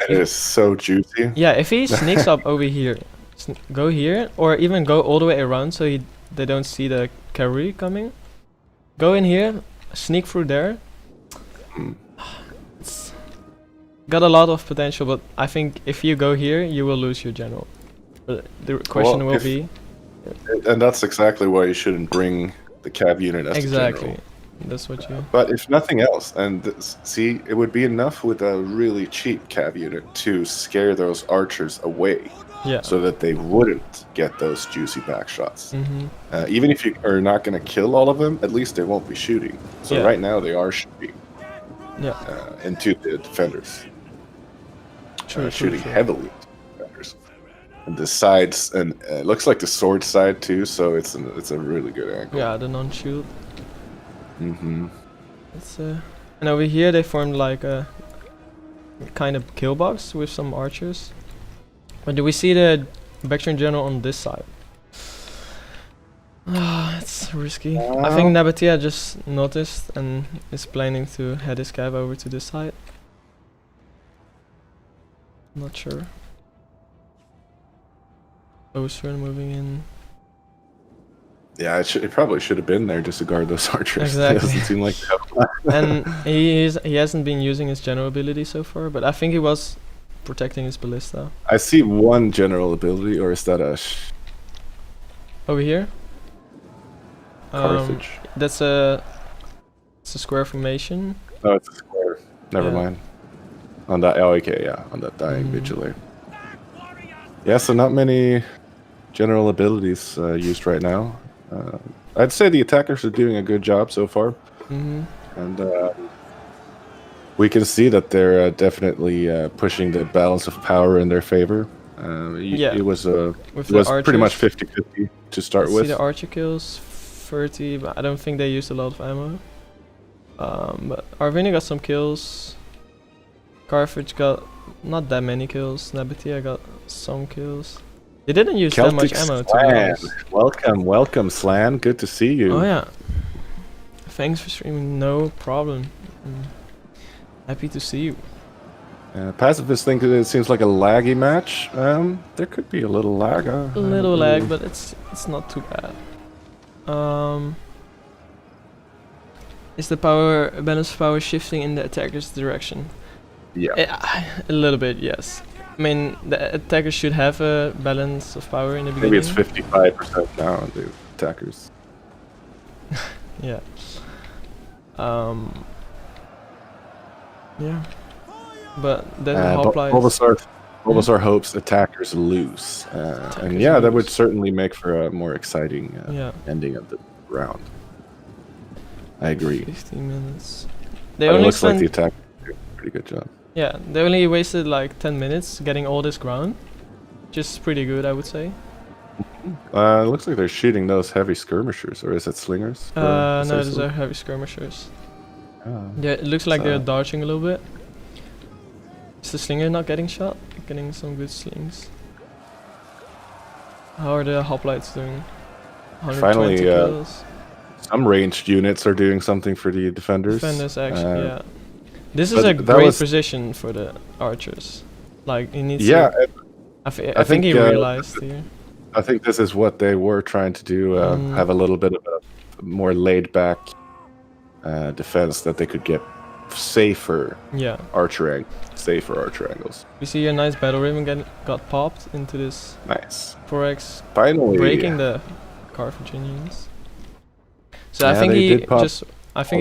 It is so juicy. Yeah, if he sneaks up over here, go here, or even go all the way around so they don't see the cavalry coming, go in here, sneak through there. It's got a lot of potential, but I think if you go here, you will lose your general. But the question will be... And that's exactly why you shouldn't bring the cav unit as the Exactly. general. That's what you... But if nothing else, and see, it would be enough with a really cheap cav unit to scare those archers away. Yeah. So that they wouldn't get those juicy back shots. Mm-hmm. Even if you are not going to kill all of them, at least they won't be shooting. So right now they are shooting. Into the defenders. Shooting heavily into the defenders. And the sides, and it looks like the sword side too. So it's a really good angle. Yeah, the non-shield. It's and over here they formed like a kind of kill box with some archers. But do we see the Bactrian general on this side? It's risky. I think Nabatea just noticed and is planning to head his cav over to this side. Not sure. Ocean moving in. Yeah, it probably should have been there just to guard those archers. Exactly. It doesn't seem like And he hasn't been using his general ability so far, but I think he was protecting his ballista. I see one general ability, or is that a over here? Carthage? It's a square formation. Oh, it's a square. Never mind. On that, okay, yeah, on that dying vigilator. Yeah, so not many general abilities used right now. I'd say the attackers are doing a good job so far, and we can see that they're definitely pushing the balance of power in their favor. It was pretty much 50-50 to start with. See the archer kills 30, but I don't think they used a lot of ammo. But Arvini got some kills. Carthage got not that many kills. Nabatea got some kills. They didn't use that much ammo, to be honest. Welcome, Slan. Good to see you. Oh yeah. Thanks for streaming. No problem. Happy to see you. Pacifist think it seems like a laggy match. There could be a little lag. A little lag, but it's not too bad. Is the balance of power shifting in the attacker's direction? Yeah. A little bit, yes. I mean, the attackers should have a balance of power in the beginning. Maybe it's 55% now on the attackers. Yeah. Yeah. But then Bulbasaur hopes attackers lose. And yeah, that would certainly make for a more exciting ending of the round. I agree. 15 minutes. It looks like the attackers did a pretty good job. Yeah, they only wasted like 10 minutes getting all this ground. Just pretty good, I would say. It looks like they're shooting those heavy skirmishers, or is it slingers? No, those are heavy skirmishers. Yeah, it looks like they're dodging a little bit. Is the slinger not getting shot? Getting some good slings. How are the hoplites doing? 120 kills. Some ranged units are doing something for the defenders. Defenders, actually, yeah. This is a great position for the archers. Like, he needs to... I think he realized here. I think this is what they were trying to do, have a little bit of a more laid-back defense that they could get safer archer angles. We see a nice battle ribbon got popped into this 4x, finally breaking the Carthaginians. So I think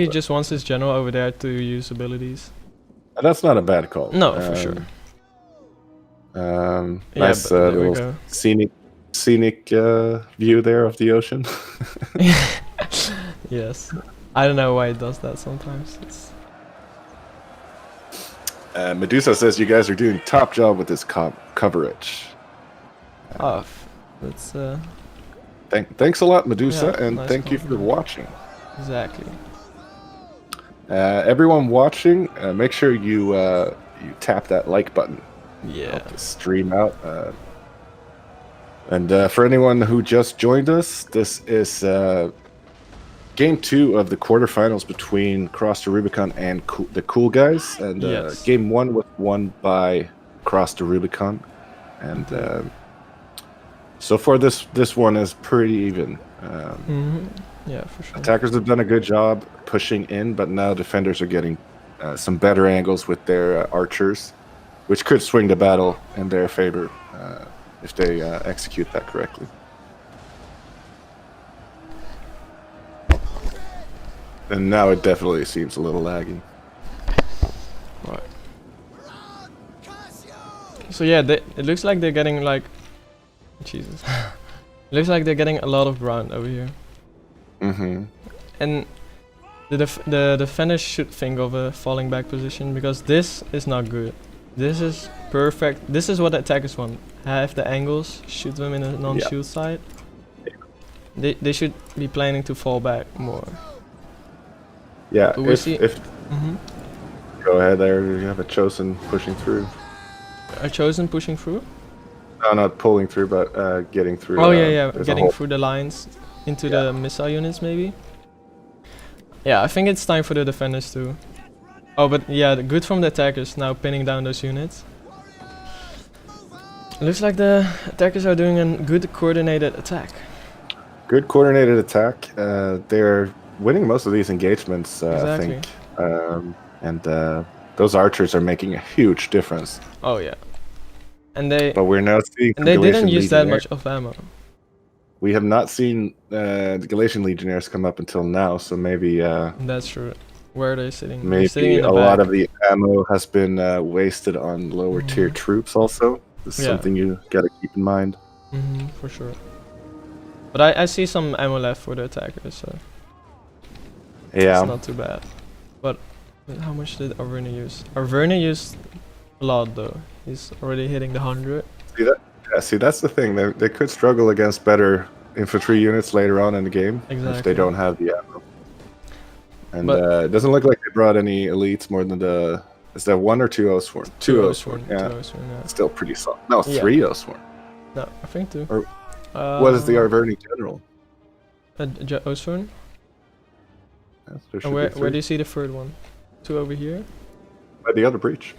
he just wants his general over there to use abilities. That's not a bad call. No, for sure. Nice little scenic view there of the ocean. Yes. I don't know why it does that sometimes. Medusa says you guys are doing top job with this coverage. That's thanks a lot, Medusa, and nice thank you for watching. Exactly. Everyone watching, make sure you tap that like button. Yeah. Help the stream out. And for anyone who just joined us, this is Game 2 of the quarterfinals between Cross the Rubicon and the Cool Guys. And Game 1 was won by Cross the Rubicon. And so far this one is pretty even. Yeah, for sure. Attackers have done a good job pushing in, but now defenders are getting some better angles with their archers, which could swing the battle in their favor if they execute that correctly. And now it definitely seems a little laggy. Right. So yeah, it looks like they're getting like... Jesus. It looks like they're getting a lot of ground over here. Mm-hmm. And the defenders should think of a falling back position, because this is not good. This is perfect. This is what the attackers want. Have the angles, shoot them in a non-shield side. They should be planning to fall back more. Yeah, but if go ahead there, you have a chosen pushing through. A chosen pushing through? No, not pulling through, but getting through. Oh yeah, getting through the lines into the missile units maybe. Yeah, I think it's time for the defenders too. Oh, but yeah, good from the attackers now pinning down those units. Looks like the attackers are doing a good coordinated attack. Good coordinated attack. They're winning most of these engagements, exactly. I think. And those archers are making a huge difference. Oh yeah. But we're now seeing. And they didn't use that much of ammo. We have not seen the Galatian Legionnaires come up until now, so maybe. That's true. Where are they sitting? Maybe sitting in the a back. lot of the ammo has been wasted on lower tier troops. Also, this is something you gotta keep in mind. For sure. But I see some ammo left for the attackers, so yeah, it's not too bad. But how much did Arverni use? Arverni used a lot though. He's already hitting the 100. See that? Yeah, see that's the thing. They could struggle against better infantry units later on in the game if they don't have the ammo. And it doesn't look like they brought any elites more than the. Is that 1 or 2 Oathsworn? 2 Oathsworn. Yeah. 2 Oathsworn, yeah. Still pretty solid. No, 3 Oathsworn. No, I think 2. Or what is the Arverni general? Oathsworn. Yes, where do you see the third one? 2 over here. By the other breach.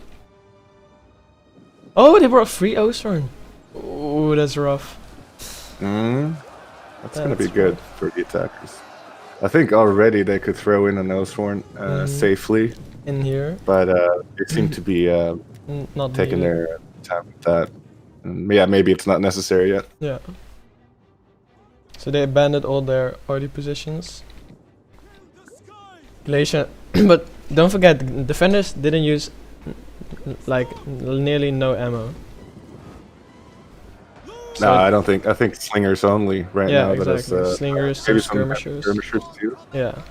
Oh, they brought 3 Oathsworn. Oh, that's rough. That's gonna be good for the attackers. I think already they could throw in an Oathsworn safely in here, but they seem to be not taking their time with that. And yeah, maybe it's not necessary yet. Yeah. So they abandoned all their arty positions. Glacier, but don't forget, the defenders didn't use like nearly no ammo. So no, I don't think. I think slingers only right now. Yeah, exactly. Slingers, some skirmishers. Skirmishers too. Yeah.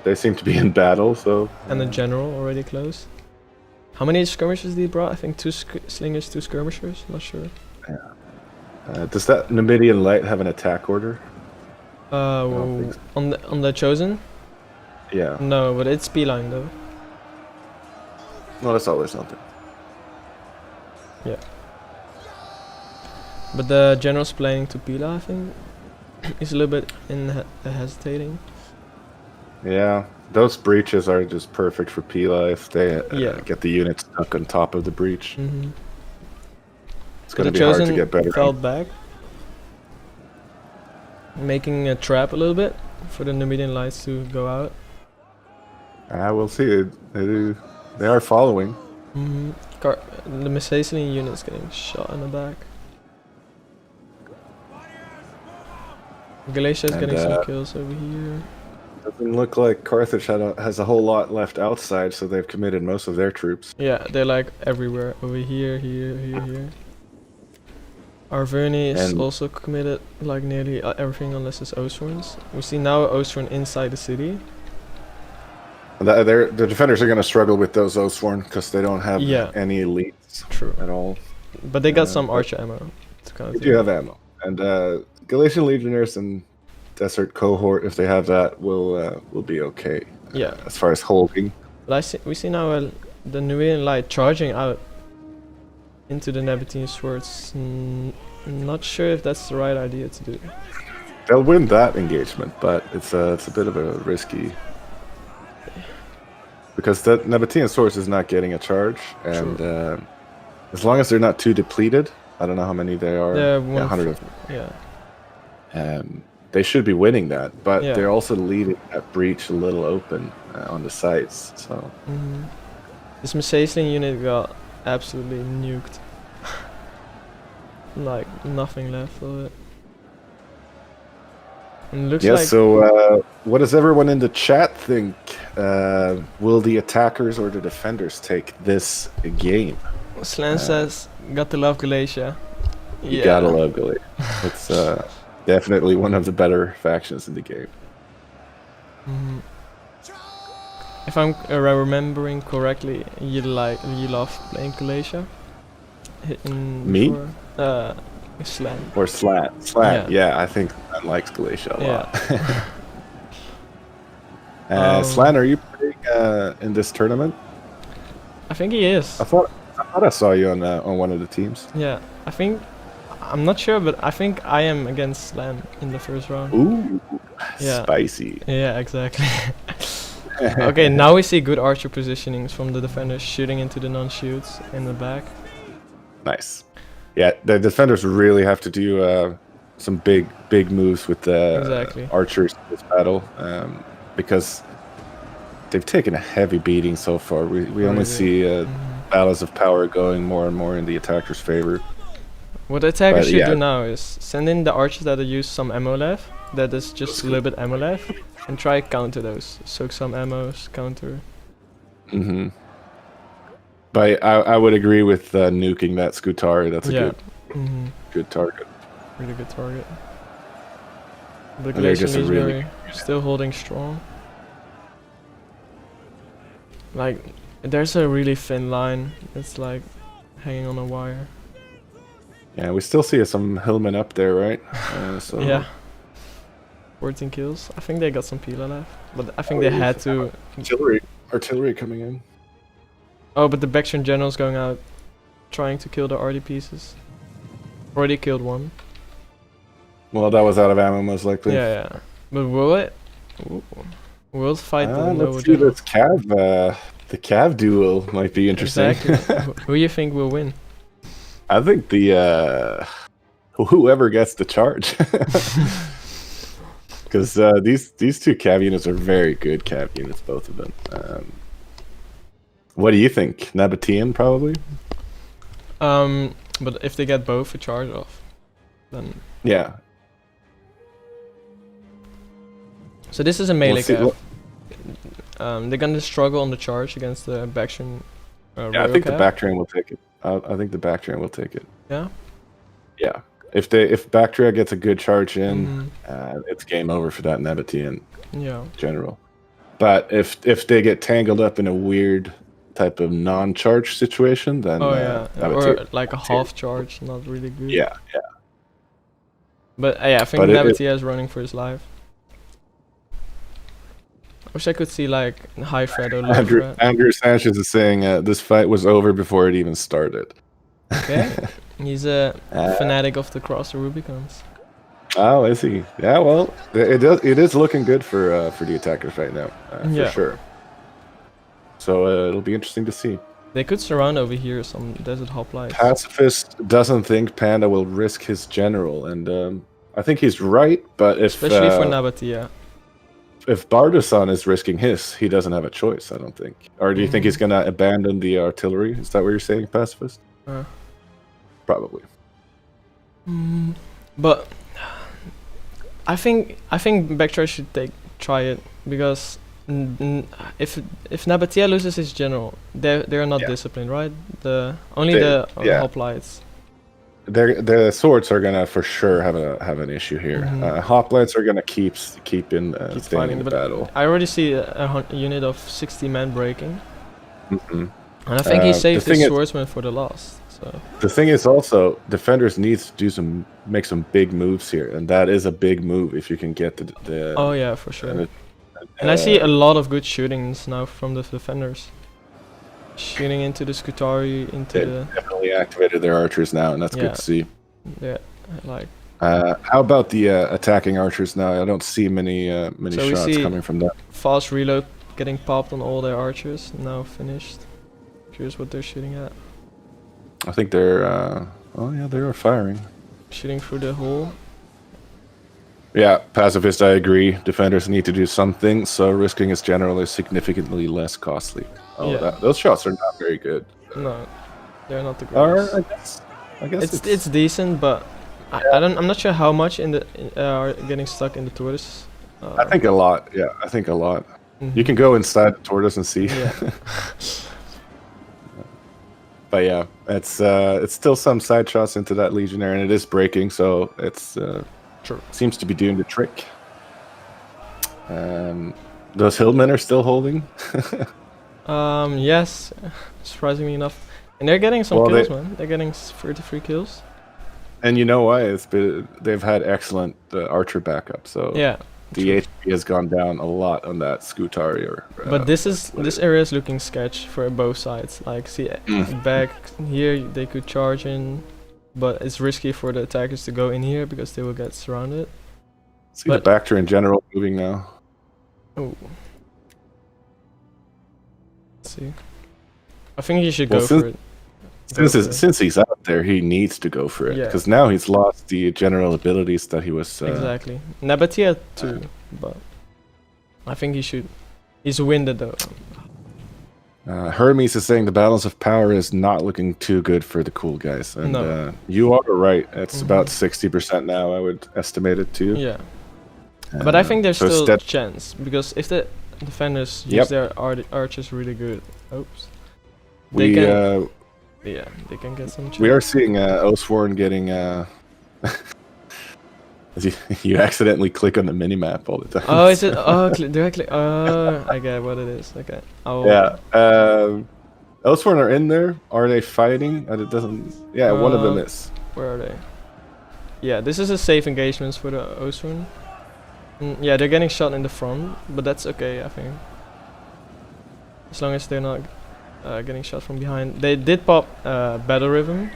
They seem to be in battle, so. And the general already close. How many skirmishers did he brought? I think 2 slingers, 2 skirmishers. Not sure. Yeah. Does that Numidian light have an attack order? So. On the chosen. Yeah. No, but it's P-line though. Well, that's always something. Yeah. But the general's playing to Pila, I think. He's a little bit hesitating. Yeah, those breaches are just perfect for Pila if they get the unit stuck on top of the breach. It's going to be hard to get better. Fell back, making a trap a little bit for the Numidian lights to go out. We'll see. They are following. The Macedonian unit's getting shot in the back. Galatia's getting some kills over here. Doesn't look like Carthage has a whole lot left outside, so they've committed most of their troops. Yeah, they're like everywhere. Over here, here. Arverni is also committed like nearly everything unless it's Oathsworns. We see now Oathsworn inside the city. The defenders are going to struggle with those Oathsworn because they don't have any elites at all. But they got some archer ammo. They do have ammo. And Galatian Legionnaires and Desert Cohort, if they have that, will be okay. Yeah. As far as holding. But we see now the Numidian light charging out into the Nabatean swords. Not sure if that's the right idea to do. They'll win that engagement, but it's a bit of a risky. Because the Nabatean swords is not getting a charge, and as long as they're not too depleted, I don't know how many they are. Yeah, 100 of them. Yeah. they should be winning that, but Yeah. they're also leaving that breach a little open on the sides. So this Messaceling unit got absolutely nuked. Like nothing left of it. And it looks like so what does everyone in the chat think? Will the attackers or the defenders take this game? Slan says, got to love Galatia. You gotta love Galatia. It's definitely one of the better factions in the game. If I'm remembering correctly, you love playing Galatia. Me? Slan. Or Slat. Yeah, I think Slan likes Galatia a lot. Slan, are you playing in this tournament? I think he is. I thought I saw you on one of the teams. Yeah, I'm not sure, but I think I am against Slan in the first round. Ooh, spicy. Yeah, exactly. Okay, now we see good archer positionings from the defenders shooting into the non-shoots in the back. Nice. Yeah, the defenders really have to do some big moves with the archers in this battle because they've taken a heavy beating so far. We only see battles of power going more and more in the attackers' favor. What the attackers should do now is send in the archers that use some ammo left, that is just a little bit ammo left, and try counter those. Soak some ammos, counter. But I would agree with nuking that Scutari. That's a good target. Really good target. The Glacial Legionary still holding strong. Like, there's a really thin line. It's like hanging on a wire. Yeah, we still see some Hillmen up there, right? So yeah. 14 kills. I think they got some Pila left, but I think they had to. Artillery coming in. Oh, but the Bactrian general's going out, trying to kill the RD pieces. Already killed one. Well, that was out of ammo, most likely. Yeah. But will it? Ooh. We'll fight the let's see this Cav. The Cav duel might be interesting. Exactly. Who do you think will win? I think the whoever gets the charge, because these two Cav units are very good Cav units, both of them. What do you think? Nabatean probably. But if they get both a charge off, then yeah. So this is a melee Cav. They're gonna struggle on the charge against the Bactrian. Yeah, I think the Bactrian will take it. I think the Bactrian will take it. Yeah. Yeah. If Bactria gets a good charge in, it's game over for that Nabatean. Yeah. General. But if they get tangled up in a weird type of non-charge situation, then or like a half charge, not really good. Yeah. But I think Nabatea is running for his life. I wish I could see like high threat or low threat. Andrew Sanchez is saying this fight was over before it even started. Okay, he's a fanatic of the crosser Rubicons. Oh, is he? Yeah, well, it is looking good for the attackers right now, for sure. So it'll be interesting to see. They could surround over here some desert hoplites. Pacifist doesn't think Panda will risk his general, and I think he's right. But especially for Nabatea. If Bardison is risking his, he doesn't have a choice, I don't think. Or do you think he's gonna abandon the artillery? Is that what you're saying, Pacifist? Probably. But I think Bactria should try it, because if Nabatea loses his general, they're not disciplined, right? The hoplites. The swords are gonna for sure have an issue here. Hoplites are gonna keep staying in the battle. I already see a unit of 60 men breaking, and I think he saved his swordsman for the last. So the thing is also, defenders needs to make some big moves here, and that is a big move if you can get the. Oh yeah, for sure. And I see a lot of good shootings now from the defenders. Shooting into the Scutari, They definitely activated their archers now, and that's good to see. Yeah, like. How about the attacking archers now? I don't see many shots coming from that. Fast reload getting popped on all their archers, now finished. Curious what they're shooting at. I think they're. They are firing. Shooting through the hole. Yeah, pacifist, I agree. Defenders need to do something, so risking his general is significantly less costly. Oh, Yeah. those shots are not very good. No, they're not the Or greatest. I guess It's decent, but I'm not sure how much are getting stuck in the tortoise. I think a lot. Yeah, I think a lot. Mhm. You can go inside the tortoise and see. Yeah. But yeah, it's still some side shots into that legionnaire, and it is breaking, so it's True. seems to be doing the trick. Those hillmen are still holding. Yes, surprisingly enough, and they're getting some kills, man. They're getting 33 kills. And you know why? They've had excellent archer backup, so Yeah. the HP has gone down a lot on that Scutari. But this area is looking sketch for both sides. Like, see, back here they could charge in, but it's risky for the attackers to go in here because they will get surrounded. See the Bacter in general moving now. Oh. Let's see. I think he should go for it. Since he's out there, he needs to go for it because now he's lost the general abilities that he was. Exactly. Nabatea too, but I think he should. He's winded though. Hermes is saying the balance of power is not looking too good for the cool guys, and you are right. It's about 60% now. I would estimate it too. Yeah, but I think there's still a chance because if the defenders use their archers really good, they can get some chance. We are seeing Osworn getting. You accidentally click on the minimap all the time. Oh, is it? Oh, directly. Oh, I get what it is. Okay. Oh. Yeah. Osworn are in there. Are they fighting? It doesn't. Yeah, one of them is. Where are they? Yeah, this is a safe engagement for the Osworn. Yeah, they're getting shot in the front, but that's okay, I think. As long as they're not getting shot from behind. They did pop Battle Rhythm.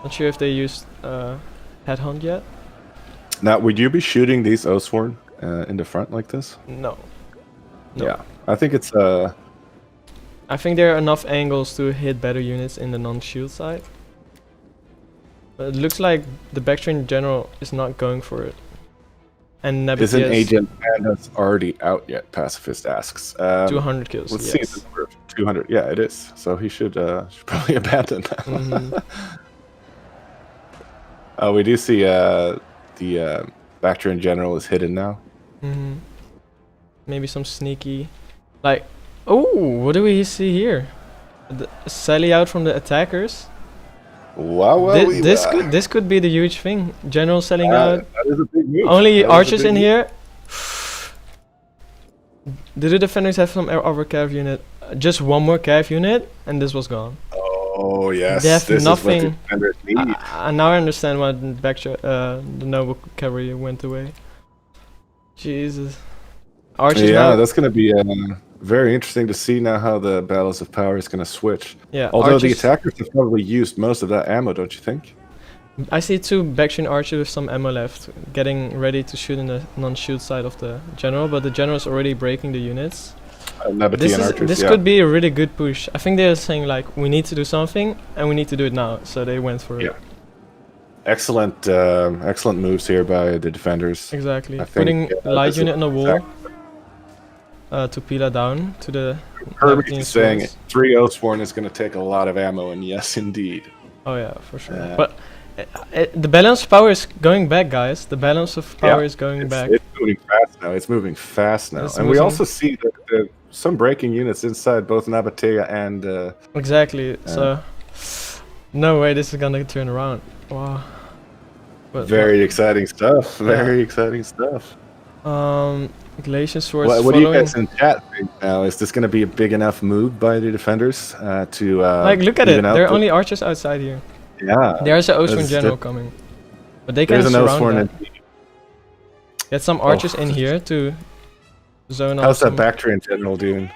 Not sure if they used Headhunt yet. Now, would you be shooting these Osworn in the front like this? No. Yeah, I think it's. I think there are enough angles to hit better units in the non-shield side. But it looks like the Bactrian general is not going for it. And Isn't Agent Panda's already out yet? Pacifist asks. 200 kills. Let's see the number. 200. Yeah, it is. So he should probably abandon that. We do see the Bactrian general is hidden now. Maybe some sneaky, like, oh, what do we see here? Sally out from the attackers. Wow, this could be the huge thing. General selling out. That is a big move. Only archers in here. Did the defenders have some other cav unit? Just one more cav unit, and this was gone. Oh yes, they have this nothing. is what the defenders need. Now I understand why the noble cavalry went away. Jesus. Archers now. That's going to be very interesting to see now how the balance of power is going to switch. Yeah. Although the attackers have probably used most of that ammo, don't you think? I see two Bactrian archers with some ammo left, getting ready to shoot in the non-shoot side of the general, but the general is already breaking the units. This could be a really good push. I think they're saying like, we need to do something and we need to do it now, so they went for it. Excellent, excellent moves here by the defenders. Exactly. Putting light unit on the wall to peel it down to the. Herbie is saying 3 Oathsworn is going to take a lot of ammo, and yes, indeed. Oh yeah, for sure. But the balance of power is going back, guys. The balance of power is going back. It's moving fast now. It's moving fast now, and we also see that some breaking units inside both Nabatea and. Exactly. So, no way this is gonna turn around. Wow. But, very exciting stuff. Very exciting stuff. Glacier Swords. What do you guys in chat think now? Is this going to be a big enough move by the defenders to like, look at it. There are only archers outside here. Yeah. There's an Osworn general coming, but they can surround that. Get some archers in here to zone off. How's that Bactrian general doing?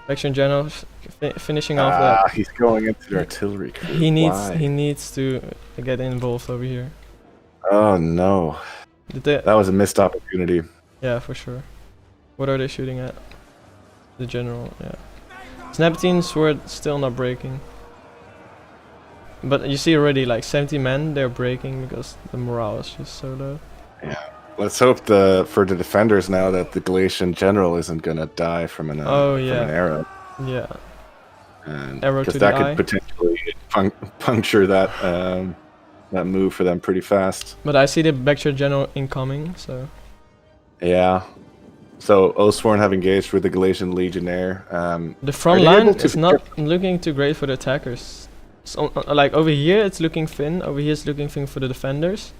Bactrian general finishing off that. He's going into the artillery. He needs to get involved over here. Oh no. That was a missed opportunity. Yeah, for sure. What are they shooting at? The general, yeah. Snaptine sword still not breaking. But you see already like 70 men, they're breaking because the morale is just so low. Yeah. Let's hope for the defenders now that the Galatian general isn't gonna die from an from an arrow. Yeah. And Arrow because to that the could eye. potentially puncture that that move for them pretty fast. But I see the Bactrian general incoming, so. Yeah. So Oathsworn have engaged with the Galatian legionnaire. The front line is not looking too great for the attackers. So, like over here, it's looking thin. Over here, it's looking thin for the defenders.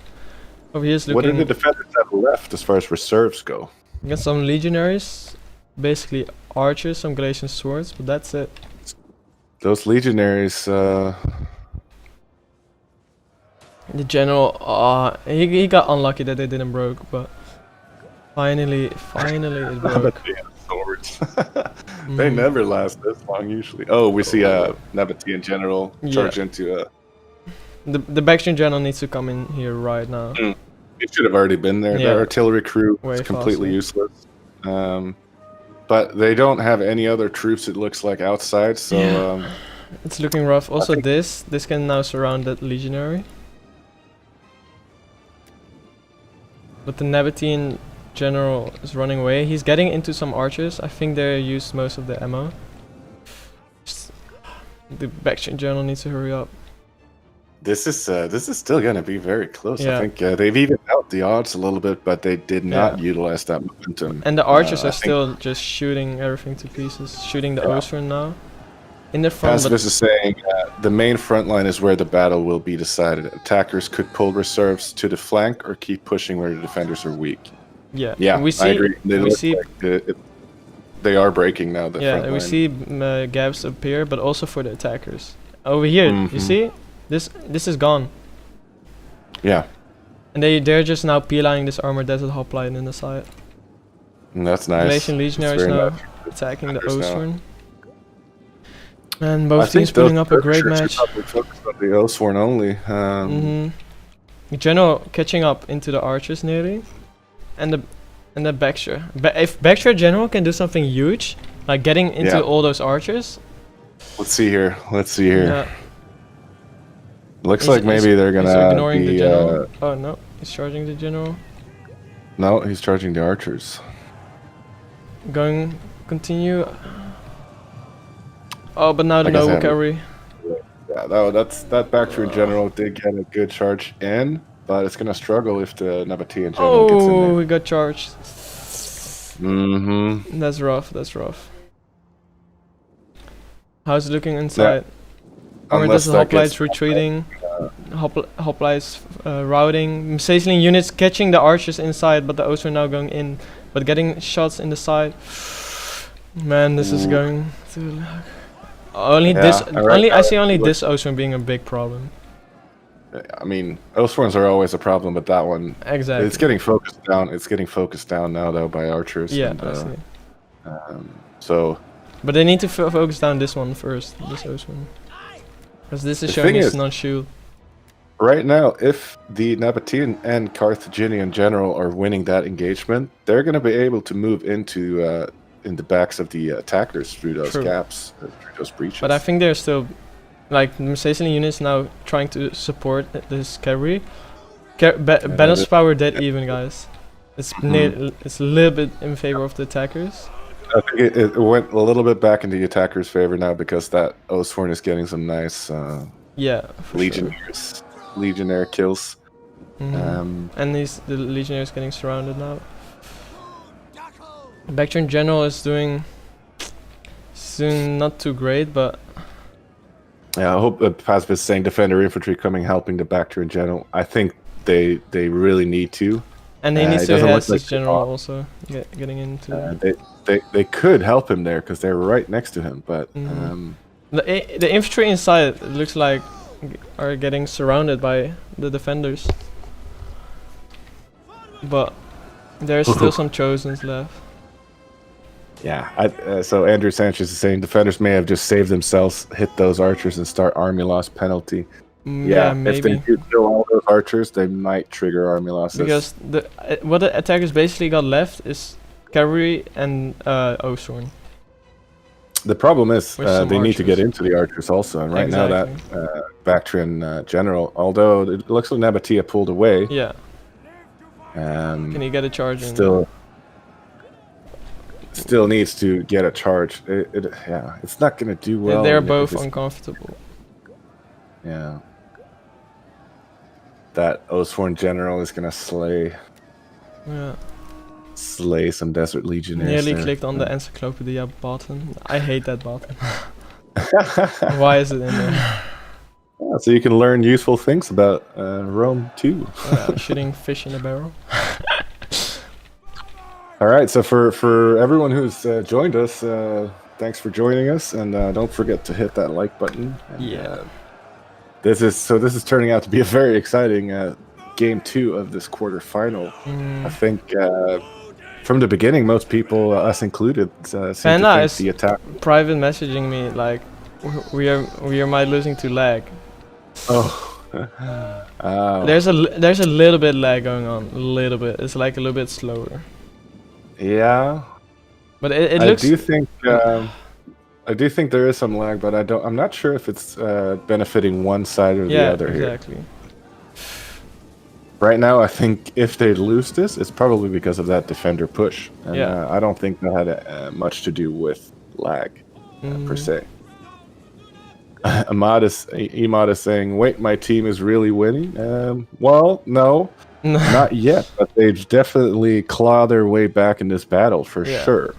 Over here, it's looking. What do the defenders have left as far as reserves go? You got some legionaries, basically archers, some Galatian swords, but that's it. Those legionaries. The general, he got unlucky that they didn't broke, but finally it broke. Swords. They never last this long usually. Oh, we see a Nabatean general charge into a. The Bactrian general needs to come in here right now. It should have already been there. Yeah. The artillery crew is completely useless. But they don't have any other troops, it looks like, outside, so... it's looking rough. Also this can now surround that legionary. But the Nabatean general is running away. He's getting into some archers. I think they used most of the ammo. The Bactrian general needs to hurry up. This is still gonna be very close. I think they've evened out the odds a little bit, but they did not utilize that momentum. And the archers are still just shooting everything to pieces, shooting the Oathsworn now. In the front. Pacifist is saying the main front line is where the battle will be decided. Attackers could pull reserves to the flank or keep pushing where the defenders are weak. Yeah, I agree. They are breaking now. The front line. We see gaps appear, but also for the attackers. Over here, you see? This is gone. Yeah. And they're just now p-lining this armored desert hoplite in the side. And that's nice. Galatian legionaries now attacking the Oathsworn. And both teams putting up a great match. The Oathsworn only. General catching up into the archers nearly. And the Bactrian. If Bactrian general can do something huge, like getting into all those archers. Let's see here. Yeah. Looks like maybe they're gonna ignoring the general. Oh no, he's charging the general. No, he's charging the archers. Continue. Oh, but now the noble cavalry. Yeah, that Bactrian general did get a good charge in, but it's gonna struggle if the Nabatean general gets in there. Oh, we got charged. That's rough. How's it looking inside? Armored hoplites retreating. Hoplites routing. Macedonian units catching the archers inside, but the Oathsworn now going in, but getting shots in the side. Man, this is going to. I see only this Oathsworn being a big problem. I mean, Oathsworns are always a problem, but that one exactly. It's getting focused down. It's getting focused down now though by archers. Yeah, and, I see. So. But they need to focus down this one first. This Oathsworn. Because this is showing his non-shield. Right now, if the Nabatean and Carthaginian general are winning that engagement, they're going to be able to move into in the backs of the attackers through those gaps, through those breaches. But I think they're still, like, Macedonian units now trying to support this cavalry. Balance power dead even, guys. It's it's a little bit in favor of the attackers. I think it went a little bit back in the attackers' favor now because that Oathsworn is getting some nice legionnaire kills. And the legionnaires getting surrounded now. Bactrian general is doing not too great, but yeah, I hope Pacifist is saying defender infantry coming helping the Bactrian general. I think they really need to. And they need to have this general also getting into. They could help him there because they're right next to him, but the infantry inside looks like are getting surrounded by the defenders. But there's still some chosens left. Yeah, so Andrew Sanchez is saying defenders may have just saved themselves, hit those archers, and start army loss penalty. Yeah, maybe. If they do kill all those archers, they might trigger army losses. Because what the attackers basically got left is cavalry and Oathsworn. The problem is they need to get into the archers also, and right now that Bactrian general, although it looks like Nabatea pulled away, Can he get a charge in? Still needs to get a charge. Yeah, it's not gonna do well. They're both uncomfortable. Yeah. That Oathsworn General is gonna slay. Yeah. Slay some Desert Legionnaires. Nearly there. clicked on the Encyclopedia button. I hate that button. Why is it in there? Yeah, so you can learn useful things about Rome too. Shooting fish in a barrel. All right, so for everyone who's joined us, thanks for joining us, and don't forget to hit that like button. And, Yeah. This is turning out to be a very exciting game 2 of this quarterfinal. I think from the beginning, most people, us included, seem to think the attack. Private messaging me like, we might losing to lag. Oh. There's a little bit lag going on, a little bit. It's like a little bit slower. Yeah. But it looks. I do think there is some lag, but I'm not sure if it's benefiting one side or the other here. Exactly. Right now, I think if they lose this, it's probably because of that defender push. And I don't think that had much to do with lag, per se. Emad is saying, wait, my team is really winning? Well, no, not yet, but they've definitely clawed their way back in this battle, for sure.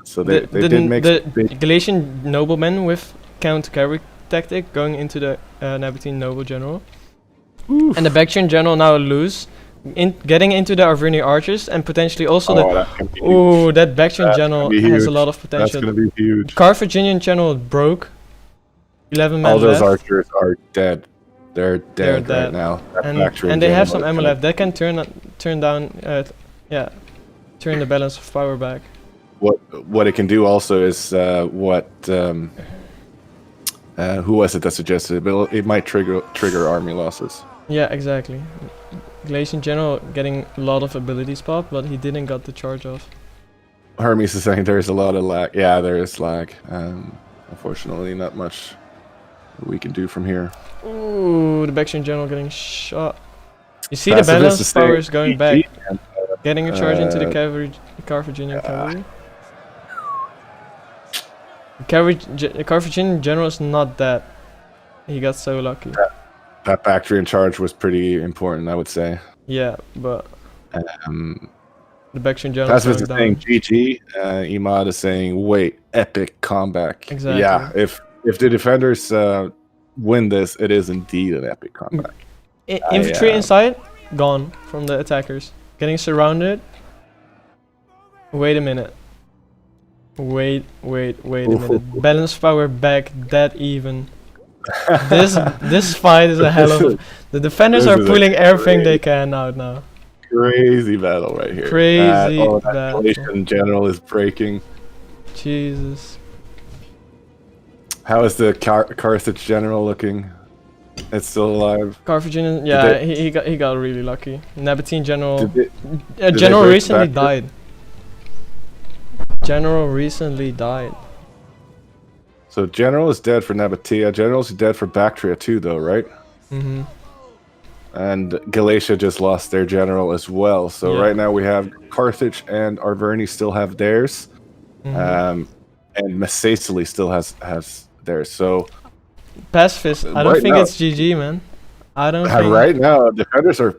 So they did make the Galatian noblemen with counter-cavalry tactic going into the Nabatean noble general. Oof. And the Bactrian general now lose, getting into the Arverni archers, and potentially also that Bactrian general has a lot of potential. That's going to be huge. Carthaginian general broke. 11 men All those left. archers are dead. They're dead right now. And they have some ammo left. That can turn the balance of power back. What it can do also is who was it that suggested it? It might trigger army losses. Yeah, exactly. Galatian general getting a lot of abilities pop, but he didn't got the charge off. Armies is saying there's a lot of lag. Yeah, there is lag. Unfortunately, not much we can do from here. Ooh, the Bactrian general getting shot. You see the balance of power is going back. Getting a charge into the Carthaginian cavalry. The Carthaginian general is not dead. He got so lucky. That Bactrian charge was pretty important, I would say. Yeah, but the Bactrian general is going down. Saying GG. Emad is saying, wait, epic comeback. Exactly. Yeah, if the defenders win this, it is indeed an epic comeback. Infantry inside, gone from the attackers. Getting surrounded. Wait a minute. Wait a minute. Balance power back, dead even. This fight is a hell of. The defenders are pulling everything they can out now. Crazy battle right here. Crazy battle. Galatian general is breaking. Jesus. How is the Carthage general looking? It's still alive. Carthaginian, yeah, he got really lucky. Nabatean general. General recently died. General recently died. So general is dead for Nabatea. General's dead for Bactria too, though, right? Mm-hmm. And Galatia just lost their general as well. So right now we have Carthage and Arverni still have theirs. Mm-hmm. And Messaceae still has theirs. So pacifist. I don't think it's GG, man. I don't think. Right now, defenders are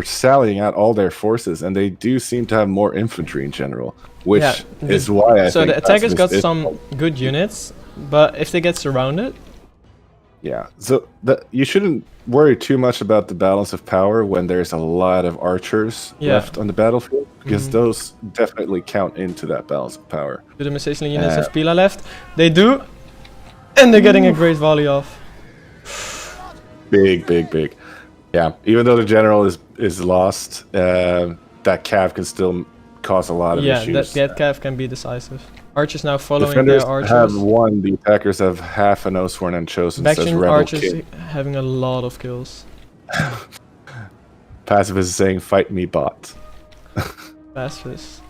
sallying out all their forces, and they do seem to have more infantry in general, which is why I think the attackers got some good units, but if they get surrounded. Yeah, so you shouldn't worry too much about the balance of power when there's a lot of archers left on the battlefield, because those definitely count into that balance of power. Do the Messaceae units have Pila left? They do, and they're getting a great volley off. Big. Yeah, even though the general is lost, that cav can still cause a lot of issues. Yeah, that cav can be decisive. Archers now following their archers. Have won. The attackers have half an Oathsworn and Chosen. Bactrian archers having a lot of kills. Pacifist is saying, "Fight me, bot." Pacifist.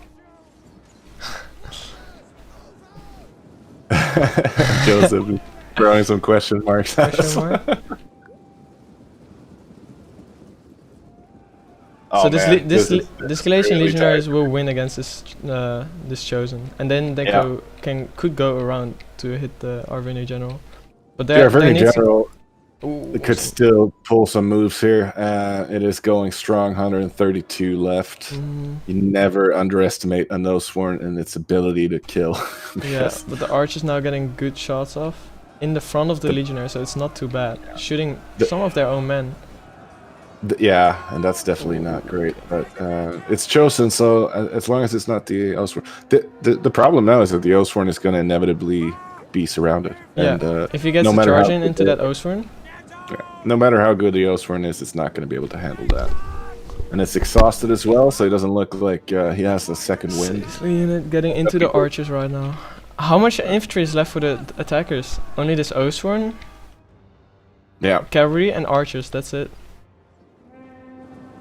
Joseph is throwing some question marks. Oh, So man, this Galatian really legionaries tight. will win against this chosen, and then they could go around to hit the Arvini general. But The there Arvini needs general Ooh, could still pull some moves here. It is going strong, 132 left. You never underestimate a Nosworn and its ability to kill. Yeah, but the archers now getting good shots off in the front of the legionary, so it's not too bad. Shooting some of their own men. Yeah, and that's definitely not great, but it's chosen, so as long as it's not the Oathsworn. The problem now is that the Oathsworn is going to inevitably be surrounded. Yeah, and, if he gets no to matter charging into that Oathsworn, no matter how good the Oathsworn is, it's not going to be able to handle that. And it's exhausted as well, so it doesn't look like he has a second wind. unit getting into the archers right now. How much infantry is left for the attackers? Only this Oathsworn, Yeah. cavalry, and archers. That's it.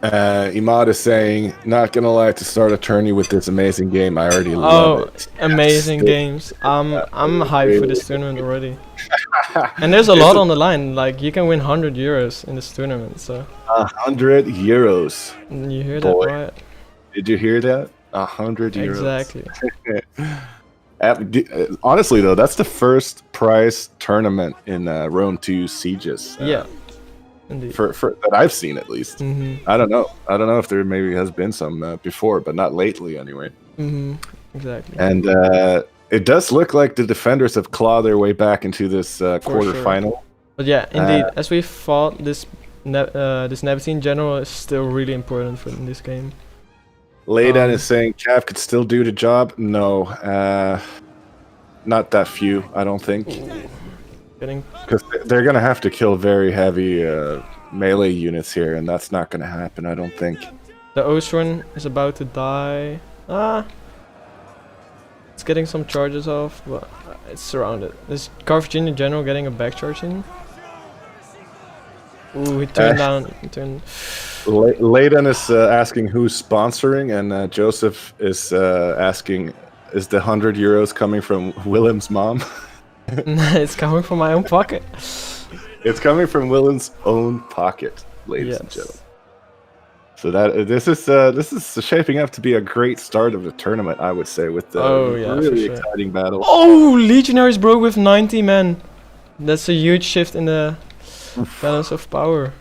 Imad is saying, not gonna lie, to start a tourney with this amazing game, I already love it. Amazing games. I'm hyped for this tournament already. And there's a lot on the line. Like, you can win 100 euros in this tournament. So 100 euros. you hear Boy. that right? Did you hear that? 100 euros. Exactly. Honestly, though, that's the first prize tournament in Rome 2 Sieges. Yeah. Indeed. For that I've seen, at least. I don't know if there maybe has been some before, but not lately anyway. Exactly. And it does look like the defenders have clawed their way back into this quarterfinal. Sure. But yeah, indeed, as we thought, this Nebatine general is still really important for in this game. Leyden is saying Cav could still do the job. No, not that few, I don't think. Because they're going to have to kill very heavy melee units here, and that's not going to happen, I don't think. The Oathsworn is about to die. It's getting some charges off, but it's surrounded. This Carthaginian general getting a back charge in. Ooh, he turned down. Leyden is asking who's sponsoring, and Joseph is asking, is the 100 euros coming from Willem's mom? It's coming from my own pocket. It's coming from Willem's own pocket, ladies and gentlemen. So this is shaping up to be a great start of the tournament, I would say, with the really exciting battle. Oh, Legionaries broke with 90 men. That's a huge shift in the balance of power,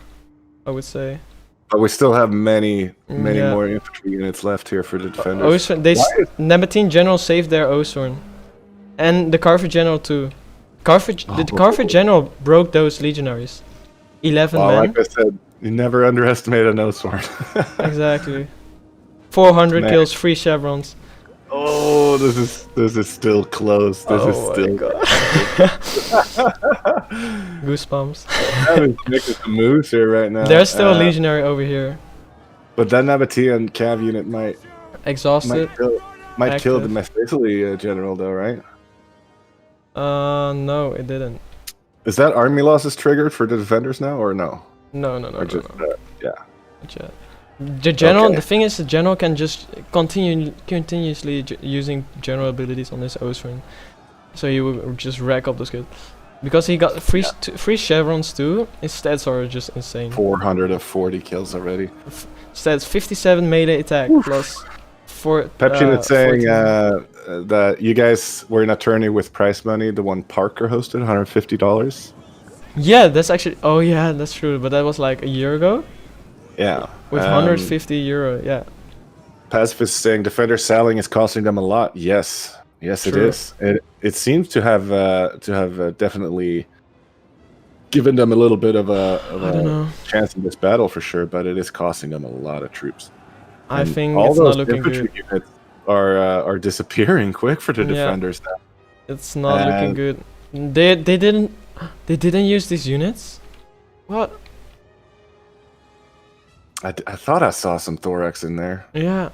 I would say. But we still have many more infantry units left here for the defenders. Nebatine general saved their Oathsworn. And the Carthage general too. The Carthage general broke those legionaries. 11 men. Like I said, you never underestimate a Oathsworn. Exactly. 400 kills, 3 chevrons. Oh, this is still close. This is still. Goosebumps. I'm making some moves here right now. There's still a legionary over here. But that Nabatean cav unit might kill the Mephisili general, though, right? No, it didn't. Is that army losses triggered for the defenders now, or no? No. Yeah. The general, the thing is, the general can just continuously using general abilities on his Oathsworn, so he will just rack up the skill. Because he got three chevrons too, his stats are just insane. 440 kills already. Stats 57 melee attack plus 4. Pepchin is saying that you guys were in a tourney with prize money, the one Parker hosted, $150. Yeah, that's actually. Oh yeah, that's true. But that was like a year ago. Yeah. With 150 euro, yeah. Pacifist saying defender selling is costing them a lot. Yes, it is. It seems to have definitely given them a little bit of a chance in this battle for sure, but it is costing them a lot of troops. I think all it's those not looking good. Units are disappearing quick for the defenders now. It's not looking good. They didn't use these units. What? I thought I saw some thorax in there. Yeah,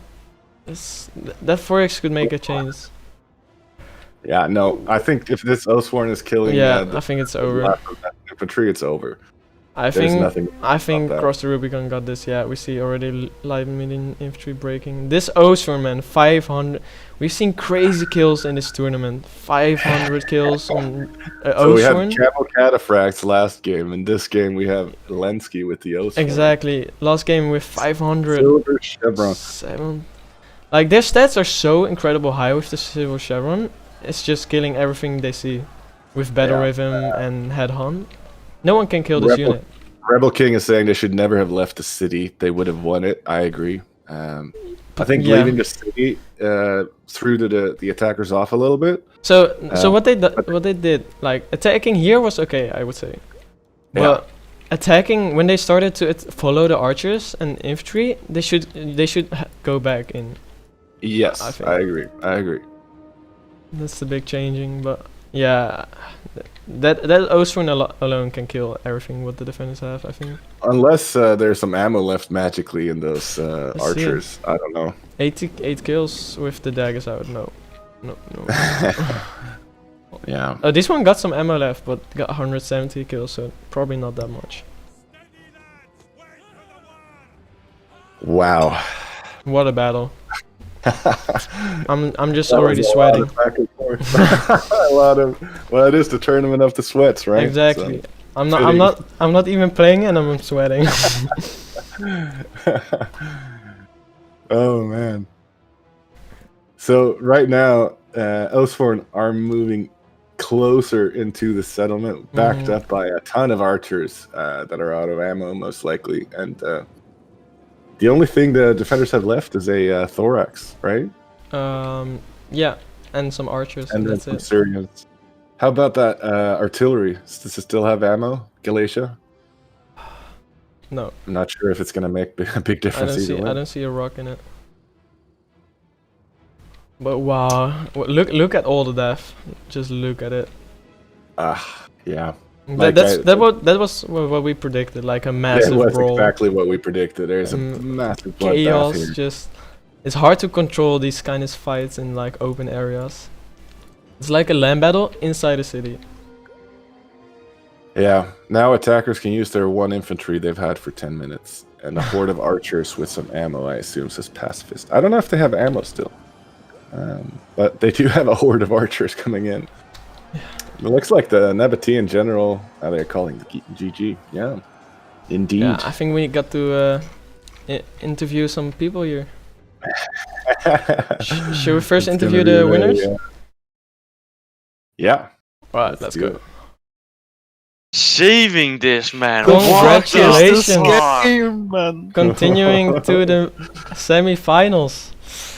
that thorax could make a change. Yeah, no, I think if this Oathsworn is killing, I think it's over. Infantry, it's over. I There's think nothing about that. Cross the Rubicon got this. Yeah, we see already light medium infantry breaking. This Osfer, man, 500. We've seen crazy kills in this tournament. 500 kills on So we had Osfer. Camel Cataphracts last game, and this game we have Lenski with the Osfer. Exactly. Last game with 500. Silver Chevron. 7. Like their stats are so incredible high with the Silver Chevron. It's just killing everything they see with Battle Rhythm and Head Hunt. No one can kill this unit. Rebel King is saying they should never have left the city. They would have won it. I agree. I think leaving the city threw the attackers off a little bit. So what they did, like attacking here was okay, I would say. But attacking when they started to follow the archers and infantry, they should go back in. Yes, I agree. That's the big changing, but yeah, that Osrun alone can kill everything what the defenders have, I think. Unless there's some ammo left magically in those archers, I don't know. 88 kills with the daggers out. No. Yeah. This one got some ammo left, but got 170 kills, so probably not that much. Wow. What a battle. I'm just already sweating. Well, it is the tournament of the sweats, right? Exactly. So, I'm not even playing and I'm sweating. Oh man. So right now, Osforn are moving closer into the settlement, backed up by a ton of archers that are out of ammo, most likely, and the only thing the defenders have left is a thorax, right? Yeah, and some archers. And then some Syrians. How about that artillery? Does it still have ammo, Galatia? No. I'm not sure if it's going to make a big difference either way. I don't see a rock in it. But wow, look at all the death. Just look at it. Yeah. That was what we predicted, like a massive brawl. It was exactly what we predicted. There's a massive chaos. Here. Just it's hard to control these kind of fights in like open areas. It's like a land battle inside a city. Yeah. Now attackers can use their one infantry they've had for 10 minutes, and a horde of archers with some ammo, I assume, says pacifist. I don't know if they have ammo still, but they do have a horde of archers coming in. It looks like the Nabatean general, they're calling the GG. Yeah, indeed. Yeah, I think we got to interview some people here. Should we first interview the winners? Yeah. Alright, let's go. Saving this, man. Congratulations. Game, man. Continuing to the semi-finals.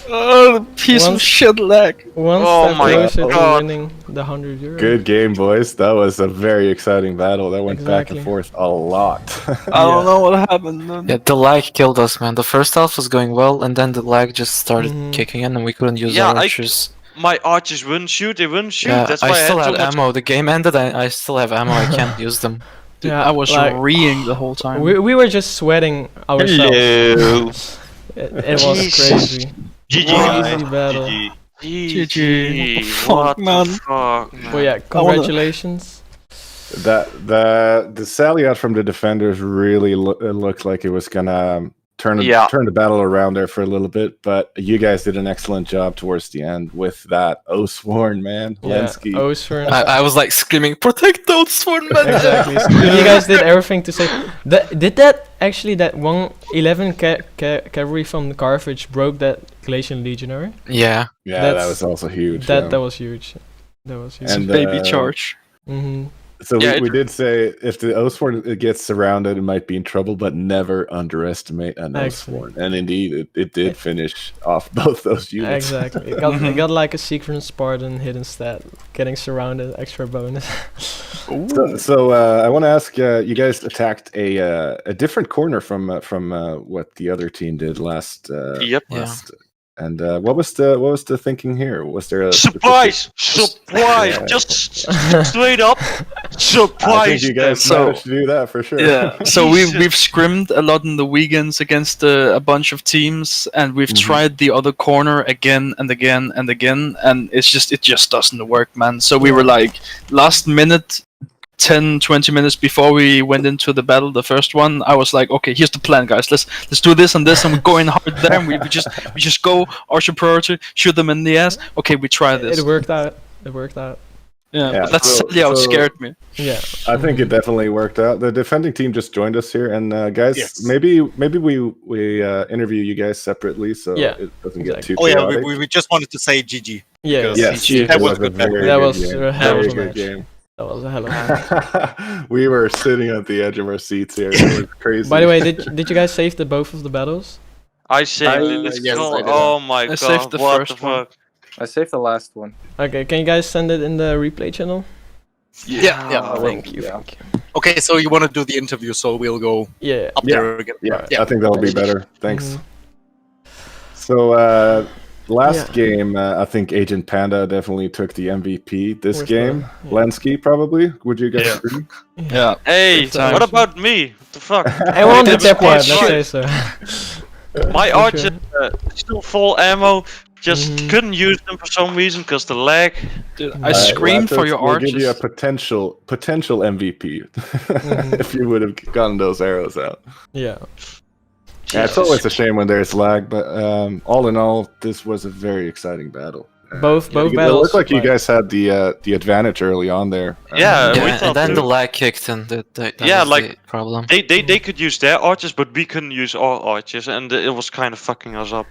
Oh, piece of shit lag. One step closer to winning the €100. Good game, boys. That was a very exciting battle. That went back and forth a lot. I don't know what happened, man. Yeah, the lag killed us, man. The first half was going well, and then the lag just started kicking in, and we couldn't use our archers. My archers wouldn't shoot, they wouldn't shoot. Yeah, that's why I still had so much ammo. The game ended, I still have ammo, I can't use them. Dude, I was reeing the whole time. We were just sweating ourselves. Hello. It was crazy. GG, easy battle. GG. What the fuck, man? But yeah, congratulations. The sally out from the defenders really looked like it was gonna turn the battle around there for a little bit, but you guys did an excellent job towards the end with that Osworn, man. Lenski. Osworn. I was like screaming, protect the Osworn, man! Exactly. You guys did everything to say. Did that actually, that 111 cavalry from Carthage broke that Galatian legionary? Yeah. Yeah, that was also huge. That was huge. That was huge. And, baby charge. So we did say if the Osworn gets surrounded, it might be in trouble, but never underestimate an Osworn. And indeed, it did finish off both those units. Exactly. It got like a secret Spartan hidden stat. Getting surrounded, extra bonus. So I want to ask, you guys attacked a different corner from what the other team did last. Yep. And what was the thinking here? Was there a surprise? Just straight up surprise. I think you guys managed to do that for sure. Yeah. So we've scrimmed a lot in the weekends against a bunch of teams, and we've tried the other corner again and again and again, and it just doesn't work, man. So we were like, last minute, 10-20 minutes before we went into the battle, the first one, I was like, okay, here's the plan, guys. Let's do this and this, and we're going hard there. And we just go archer priority, shoot them in the ass. Okay, we try this. It worked out. It worked out. Yeah, but that's sadly how it scared me. Yeah, I think it definitely worked out. The defending team just joined us here, and guys, Yes. maybe we interview you guys separately, so Yeah, it doesn't get too Oh yeah, chaotic. we just wanted to say GG. yeah. Because- Yes, Yeah. That was a good. very That good was game. a hell of Very a good match. game. That was a hell of a match. We were sitting at the edge of our seats here. It was crazy. By the way, did you guys save the both of the battles? I saved it. It's yes, cool. I did. Oh my I god, saved the what first the one. fuck? I saved the last one. Okay, can you guys send it in the replay channel? Yeah. Thank you. yeah. Thank you. Okay, so you want to do the interview, so we'll go Yeah. up Yeah. there again. yeah, Yeah. I think that'll be better. Thanks. Mhm. So last Yeah. game, I think Agent Panda definitely took the MVP this With game. the- Lenski probably. Would you guys Yeah. agree? Yeah. Hey, Good times. what about me? What the fuck? I won the It's tip one, quite let's say shit. so. My Okay. archer still full ammo. Just Mhm. couldn't use them for some reason because the lag. Dude, I screamed for your We'll archers. give you a potential MVP Mhm. if you would have gotten those arrows out. Yeah. Yeah, it's always a shame when there's lag, but all in all, this was a very exciting battle. Both It battles. looked like you guys had the advantage early on there. Yeah, we Yeah, thought and then too. the lag kicked in. That Yeah, was like, the problem. They could use their archers, but we couldn't use our archers, and it was kind of fucking us up.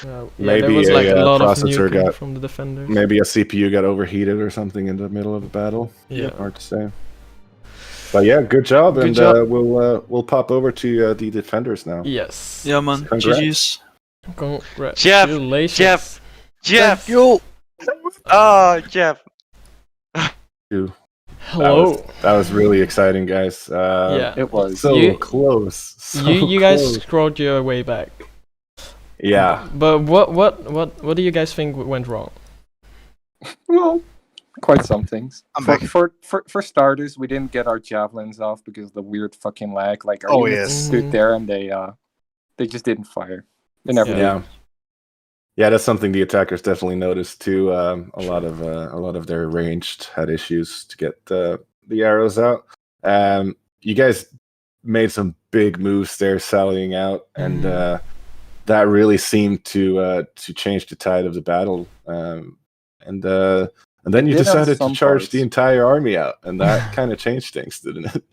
Yeah, Maybe there was like a a lot of processor nuking got- from the defenders. Maybe a CPU got overheated or something in the middle of a battle. Yeah. Hard to say. But yeah, good job, Good and job. we'll pop over to the defenders now. Yes. Yeah, man. Congrats. GG's. Congratulations. Jeff, Jeff. Hello. That was really exciting, guys. Yeah. It was. So You- close. So You guys close. scrolled your way back. Yeah. But what do you guys think went wrong? Well, quite some things. I'm For, back. for starters, we didn't get our javelins off because of the weird fucking lag. Like our Oh, units yes. stood there and they just didn't fire. They never Yeah. did. Yeah. Yeah, that's something the attackers definitely noticed too. A lot of their ranged had issues to get the arrows out. You guys made some big moves there, sallying out, and that really seemed to change the tide of the battle. And then you did on decided to some charge parts. the entire army out, and that kind of changed things, didn't it?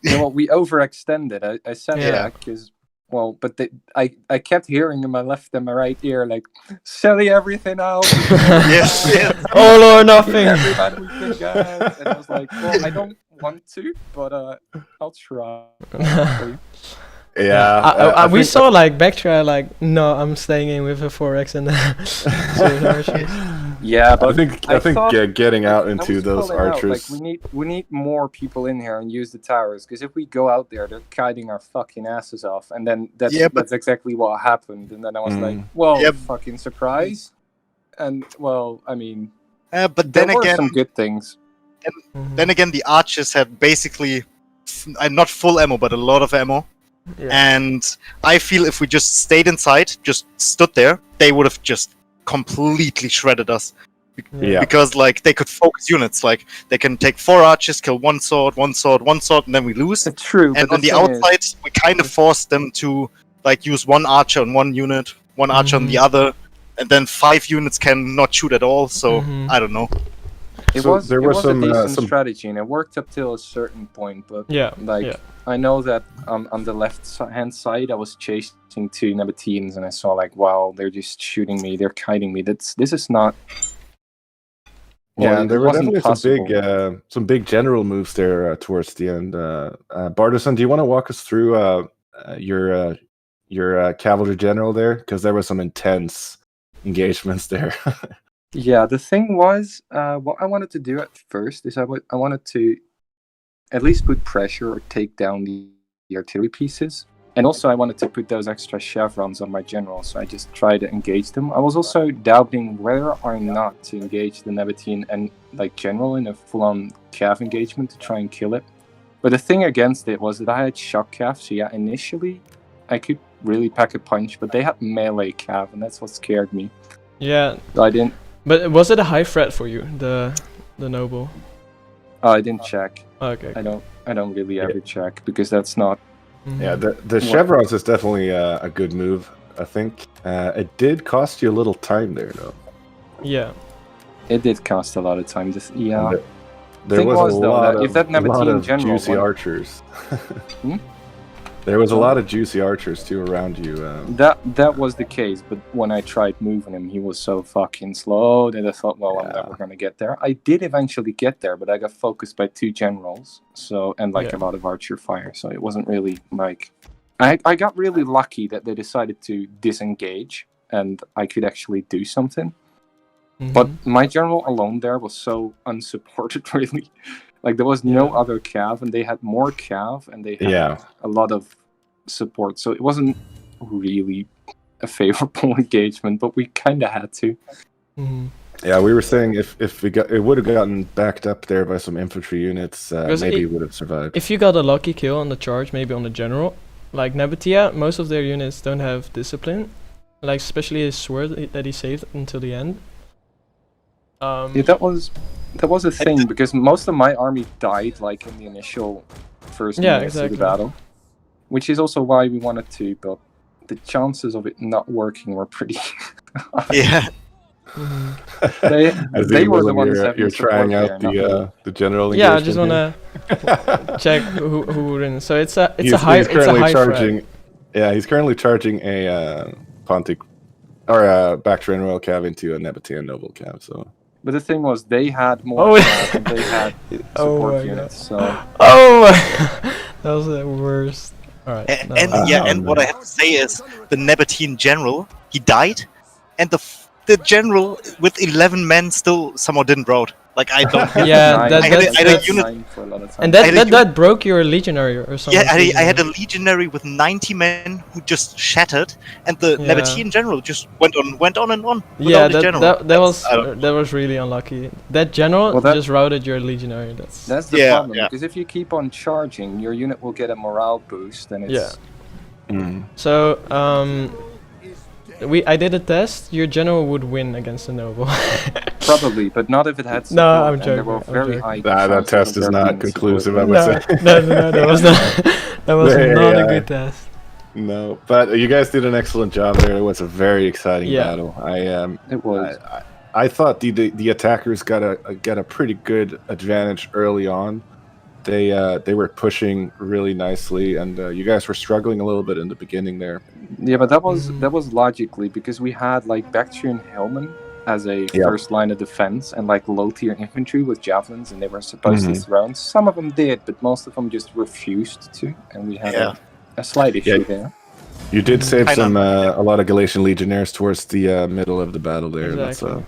You know what? We overextended. I said Yeah. that because, well, but I kept hearing in my left and my right ear, like, selling everything out. Yes. All or nothing. Everybody we can get. And I was like, well, I don't want to, but I'll try. Yeah, We think- saw like Bactria like, no, I'm staying in with a 4x and zero archers. Yeah, I but think I I think thought- getting out I into was those calling out, archers. like, we need more people in here and use the towers, because if we go out there, they're kiting our fucking asses off, and then that's Yeah, but- that's exactly what happened. And then I was like, Mm. well, Yep. fucking surprise. And well, I mean, But there then were again, some good things. the archers had basically not full ammo, but a lot of ammo. Yeah. And I feel if we just stayed inside, just stood there, they would have just completely shredded us. Yeah. Because like they could focus units, like they can take 4 archers, kill one sword, and then we lose. It's true. And but on the thing is- outside, we kind of forced them to like use 1 archer on 1 unit, 1 archer on the Mhm. other, and then 5 units can not shoot at all. So Mhm. I don't know. It So was, there it were was some, a decent some- strategy, and it worked up till a certain point. But Yeah. like, yeah. I know that on the hand side, I was chasing 2 Nebatines, and I saw like, wow, they're just shooting me, they're kiting me. This is not. Yeah, it there were wasn't definitely possible. some big general moves there towards the end. Bardison, do you want to walk us through your cavalry general there? Because there were some intense engagements there. Yeah, the thing was, what I wanted to do at first is I wanted to at least put pressure or take down the artillery pieces. And also I wanted to put those extra chevrons on my general, so I just tried to engage them. I was also doubting whether or not to engage the Nebatine and like general in a full-on cav engagement to try and kill it. But the thing against it was that I had shock cav, so yeah, initially I could really pack a punch, but they had melee cav, and that's what scared me. Yeah. So I didn't. But was it a high threat for you, the noble? Oh, I didn't check. Okay. I don't really ever check because that's not. Yeah, the chevrons is definitely a good move. I think it did cost you a little time there, though. Yeah. It did cost a lot of time. Yeah. There Thing was a though, lot that if of, that a lot Nabatean of general juicy archers. Hmm? There was a lot of juicy archers too around you. That was the case, but when I tried moving him, he was so fucking slow that I thought, well, I'm never gonna get there. I did eventually get there, but I got focused by 2 generals, and a lot of archer fire, so it wasn't really like. I got really lucky that they decided to disengage, and I could actually do something. But my general alone there was so unsupported, really. Like, there was no other cav, and they had more cav, and they had a lot of support. So it wasn't really a favorable engagement, but we kind of had to. Yeah, we were saying if it would have gotten backed up there by some infantry units, maybe it would have survived. If you got a lucky kill on the charge, maybe on the general, like Nabatea, most of their units don't have discipline. Like, especially his sword that he saved until the end. Yeah, that was a thing because most of my army died like in the initial first minutes of the battle, which is also why we wanted to. But the chances of it not working were pretty high. Yeah. They were the ones that you're trying out the general. Yeah, I just wanna check who wins. So it's a high. He's currently it's a high charging. frag. Yeah, he's currently charging a Pontic or a Bactrian Royal Cav into a Nabatean Noble Cav. So. But the thing was, they had more cav and they had support units. So. Oh my! That was the worst. All right. And what I have to say is the Nabatean general, he died, and the general with 11 men still somehow didn't rout. Like, I don't. Yeah, I had a unit. And that broke your legionary or something. Yeah, I had a legionary with 90 men who just shattered, and the Nabatean general just went on and on. Yeah, that was really unlucky. That general just routed your legionary. That's the problem, because if you keep on charging, your unit will get a morale boost, and it's. So I did a test. Your general would win against a noble. Probably, but not if it had support. No, I'm joking. There were very high that test is not conclusive, I would say. No, that was not. That was not a good test. No, but you guys did an excellent job there. It was a very exciting battle. It was. I thought the attackers got a pretty good advantage early on. They were pushing really nicely, and you guys were struggling a little bit in the beginning there. Yeah, but that was logically because we had like Bactrian Hillmen as a first line of defense and like low tier infantry with javelins, and they were supposed to throw. Some of them did, but most of them just refused to, and we had a slight issue there. You did save a lot of Galatian legionnaires towards the middle of the battle there. Exactly.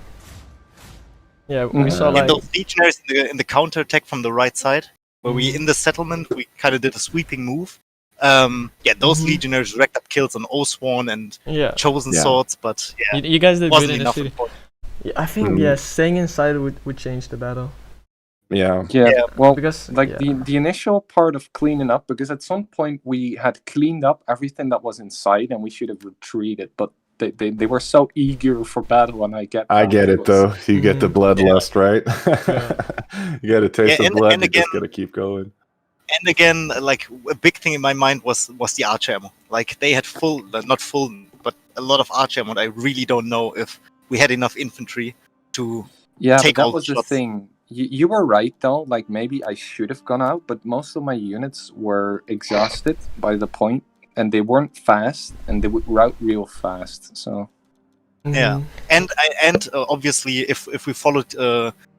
We saw like those legionnaires in the counter attack from the right side, where we in the settlement we kind of did a sweeping move. Those legionnaires racked up kills on Oathsworn and Chosen Swords, but you guys did good in the city. Important. I think staying inside would change the battle. Yeah. Well, because the initial part of cleaning up, because at some point we had cleaned up everything that was inside, and we should have retreated, but they were so eager for battle, and I get it though. You get the bloodlust, right? You get a taste of blood. You just gotta keep going. And again, like a big thing in my mind was the archer ammo. Like they had not full, but a lot of archer ammo. I really don't know if we had enough infantry to take all that was the shots. The thing. You were right though. Like maybe I should have gone out, but most of my units were exhausted by the point, and they weren't fast, and they would rout real fast. So and obviously, if we followed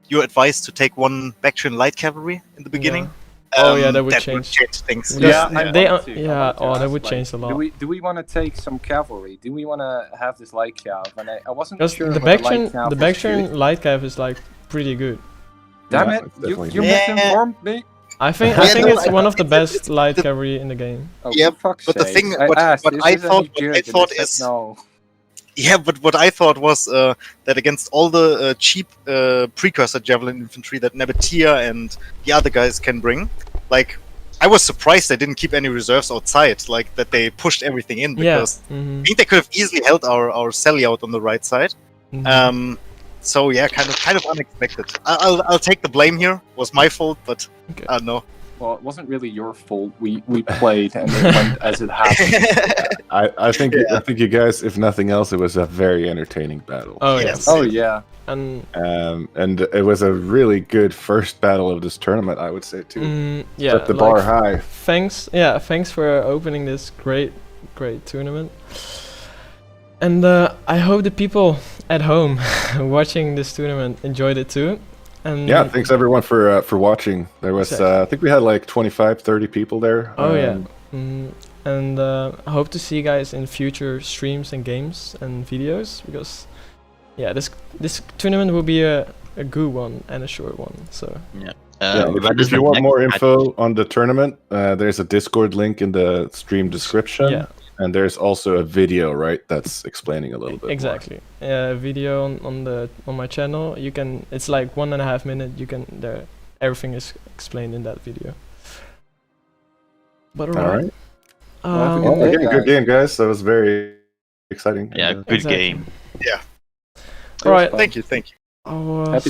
your advice to take one Bactrian light cavalry in the beginning. That would change things. That would change a lot. Do we want to take some cavalry? Do we want to have this light cav? And I wasn't sure. The Bactrian light cav is like pretty good. Damn it! You misinformed me. I think it's one of the best light cavalry in the game. Oh, but the thing, what I thought is no. Yeah, but what I thought was that against all the cheap precursor javelin infantry that Nabatea and the other guys can bring, like, I was surprised they didn't keep any reserves outside, like, that they pushed everything in, because I think they could have easily held our Sally out on the right side. So yeah, kind of unexpected. I'll take the blame here. It was my fault, but Okay. no. Well, it wasn't really your fault. We played and it went as it happened. I think you guys, if nothing else, it was a very entertaining battle. Oh Yes. Oh yeah. And it was a really good first battle of this tournament, I would say too. yeah, Set the bar high. Thanks for opening this great tournament. And I hope the people at home watching this tournament enjoyed it too. And Yeah, thanks everyone for watching. There was I think we had like 25, 30 people there. Oh yeah. And I hope to see you guys in future streams and games and videos, because yeah, this tournament will be a good one and a short one. So if you want more info on the tournament, there's a Discord link in the stream description. Yeah. And there's also a video, right, that's explaining a little bit exactly. Video on my channel. You can. It's like 1.5 minutes. You can. Everything is explained in that video. But all right. Well, Good game, guys. That was very exciting. Yeah, good game. Yeah. All right. Thank you. I'll Happy to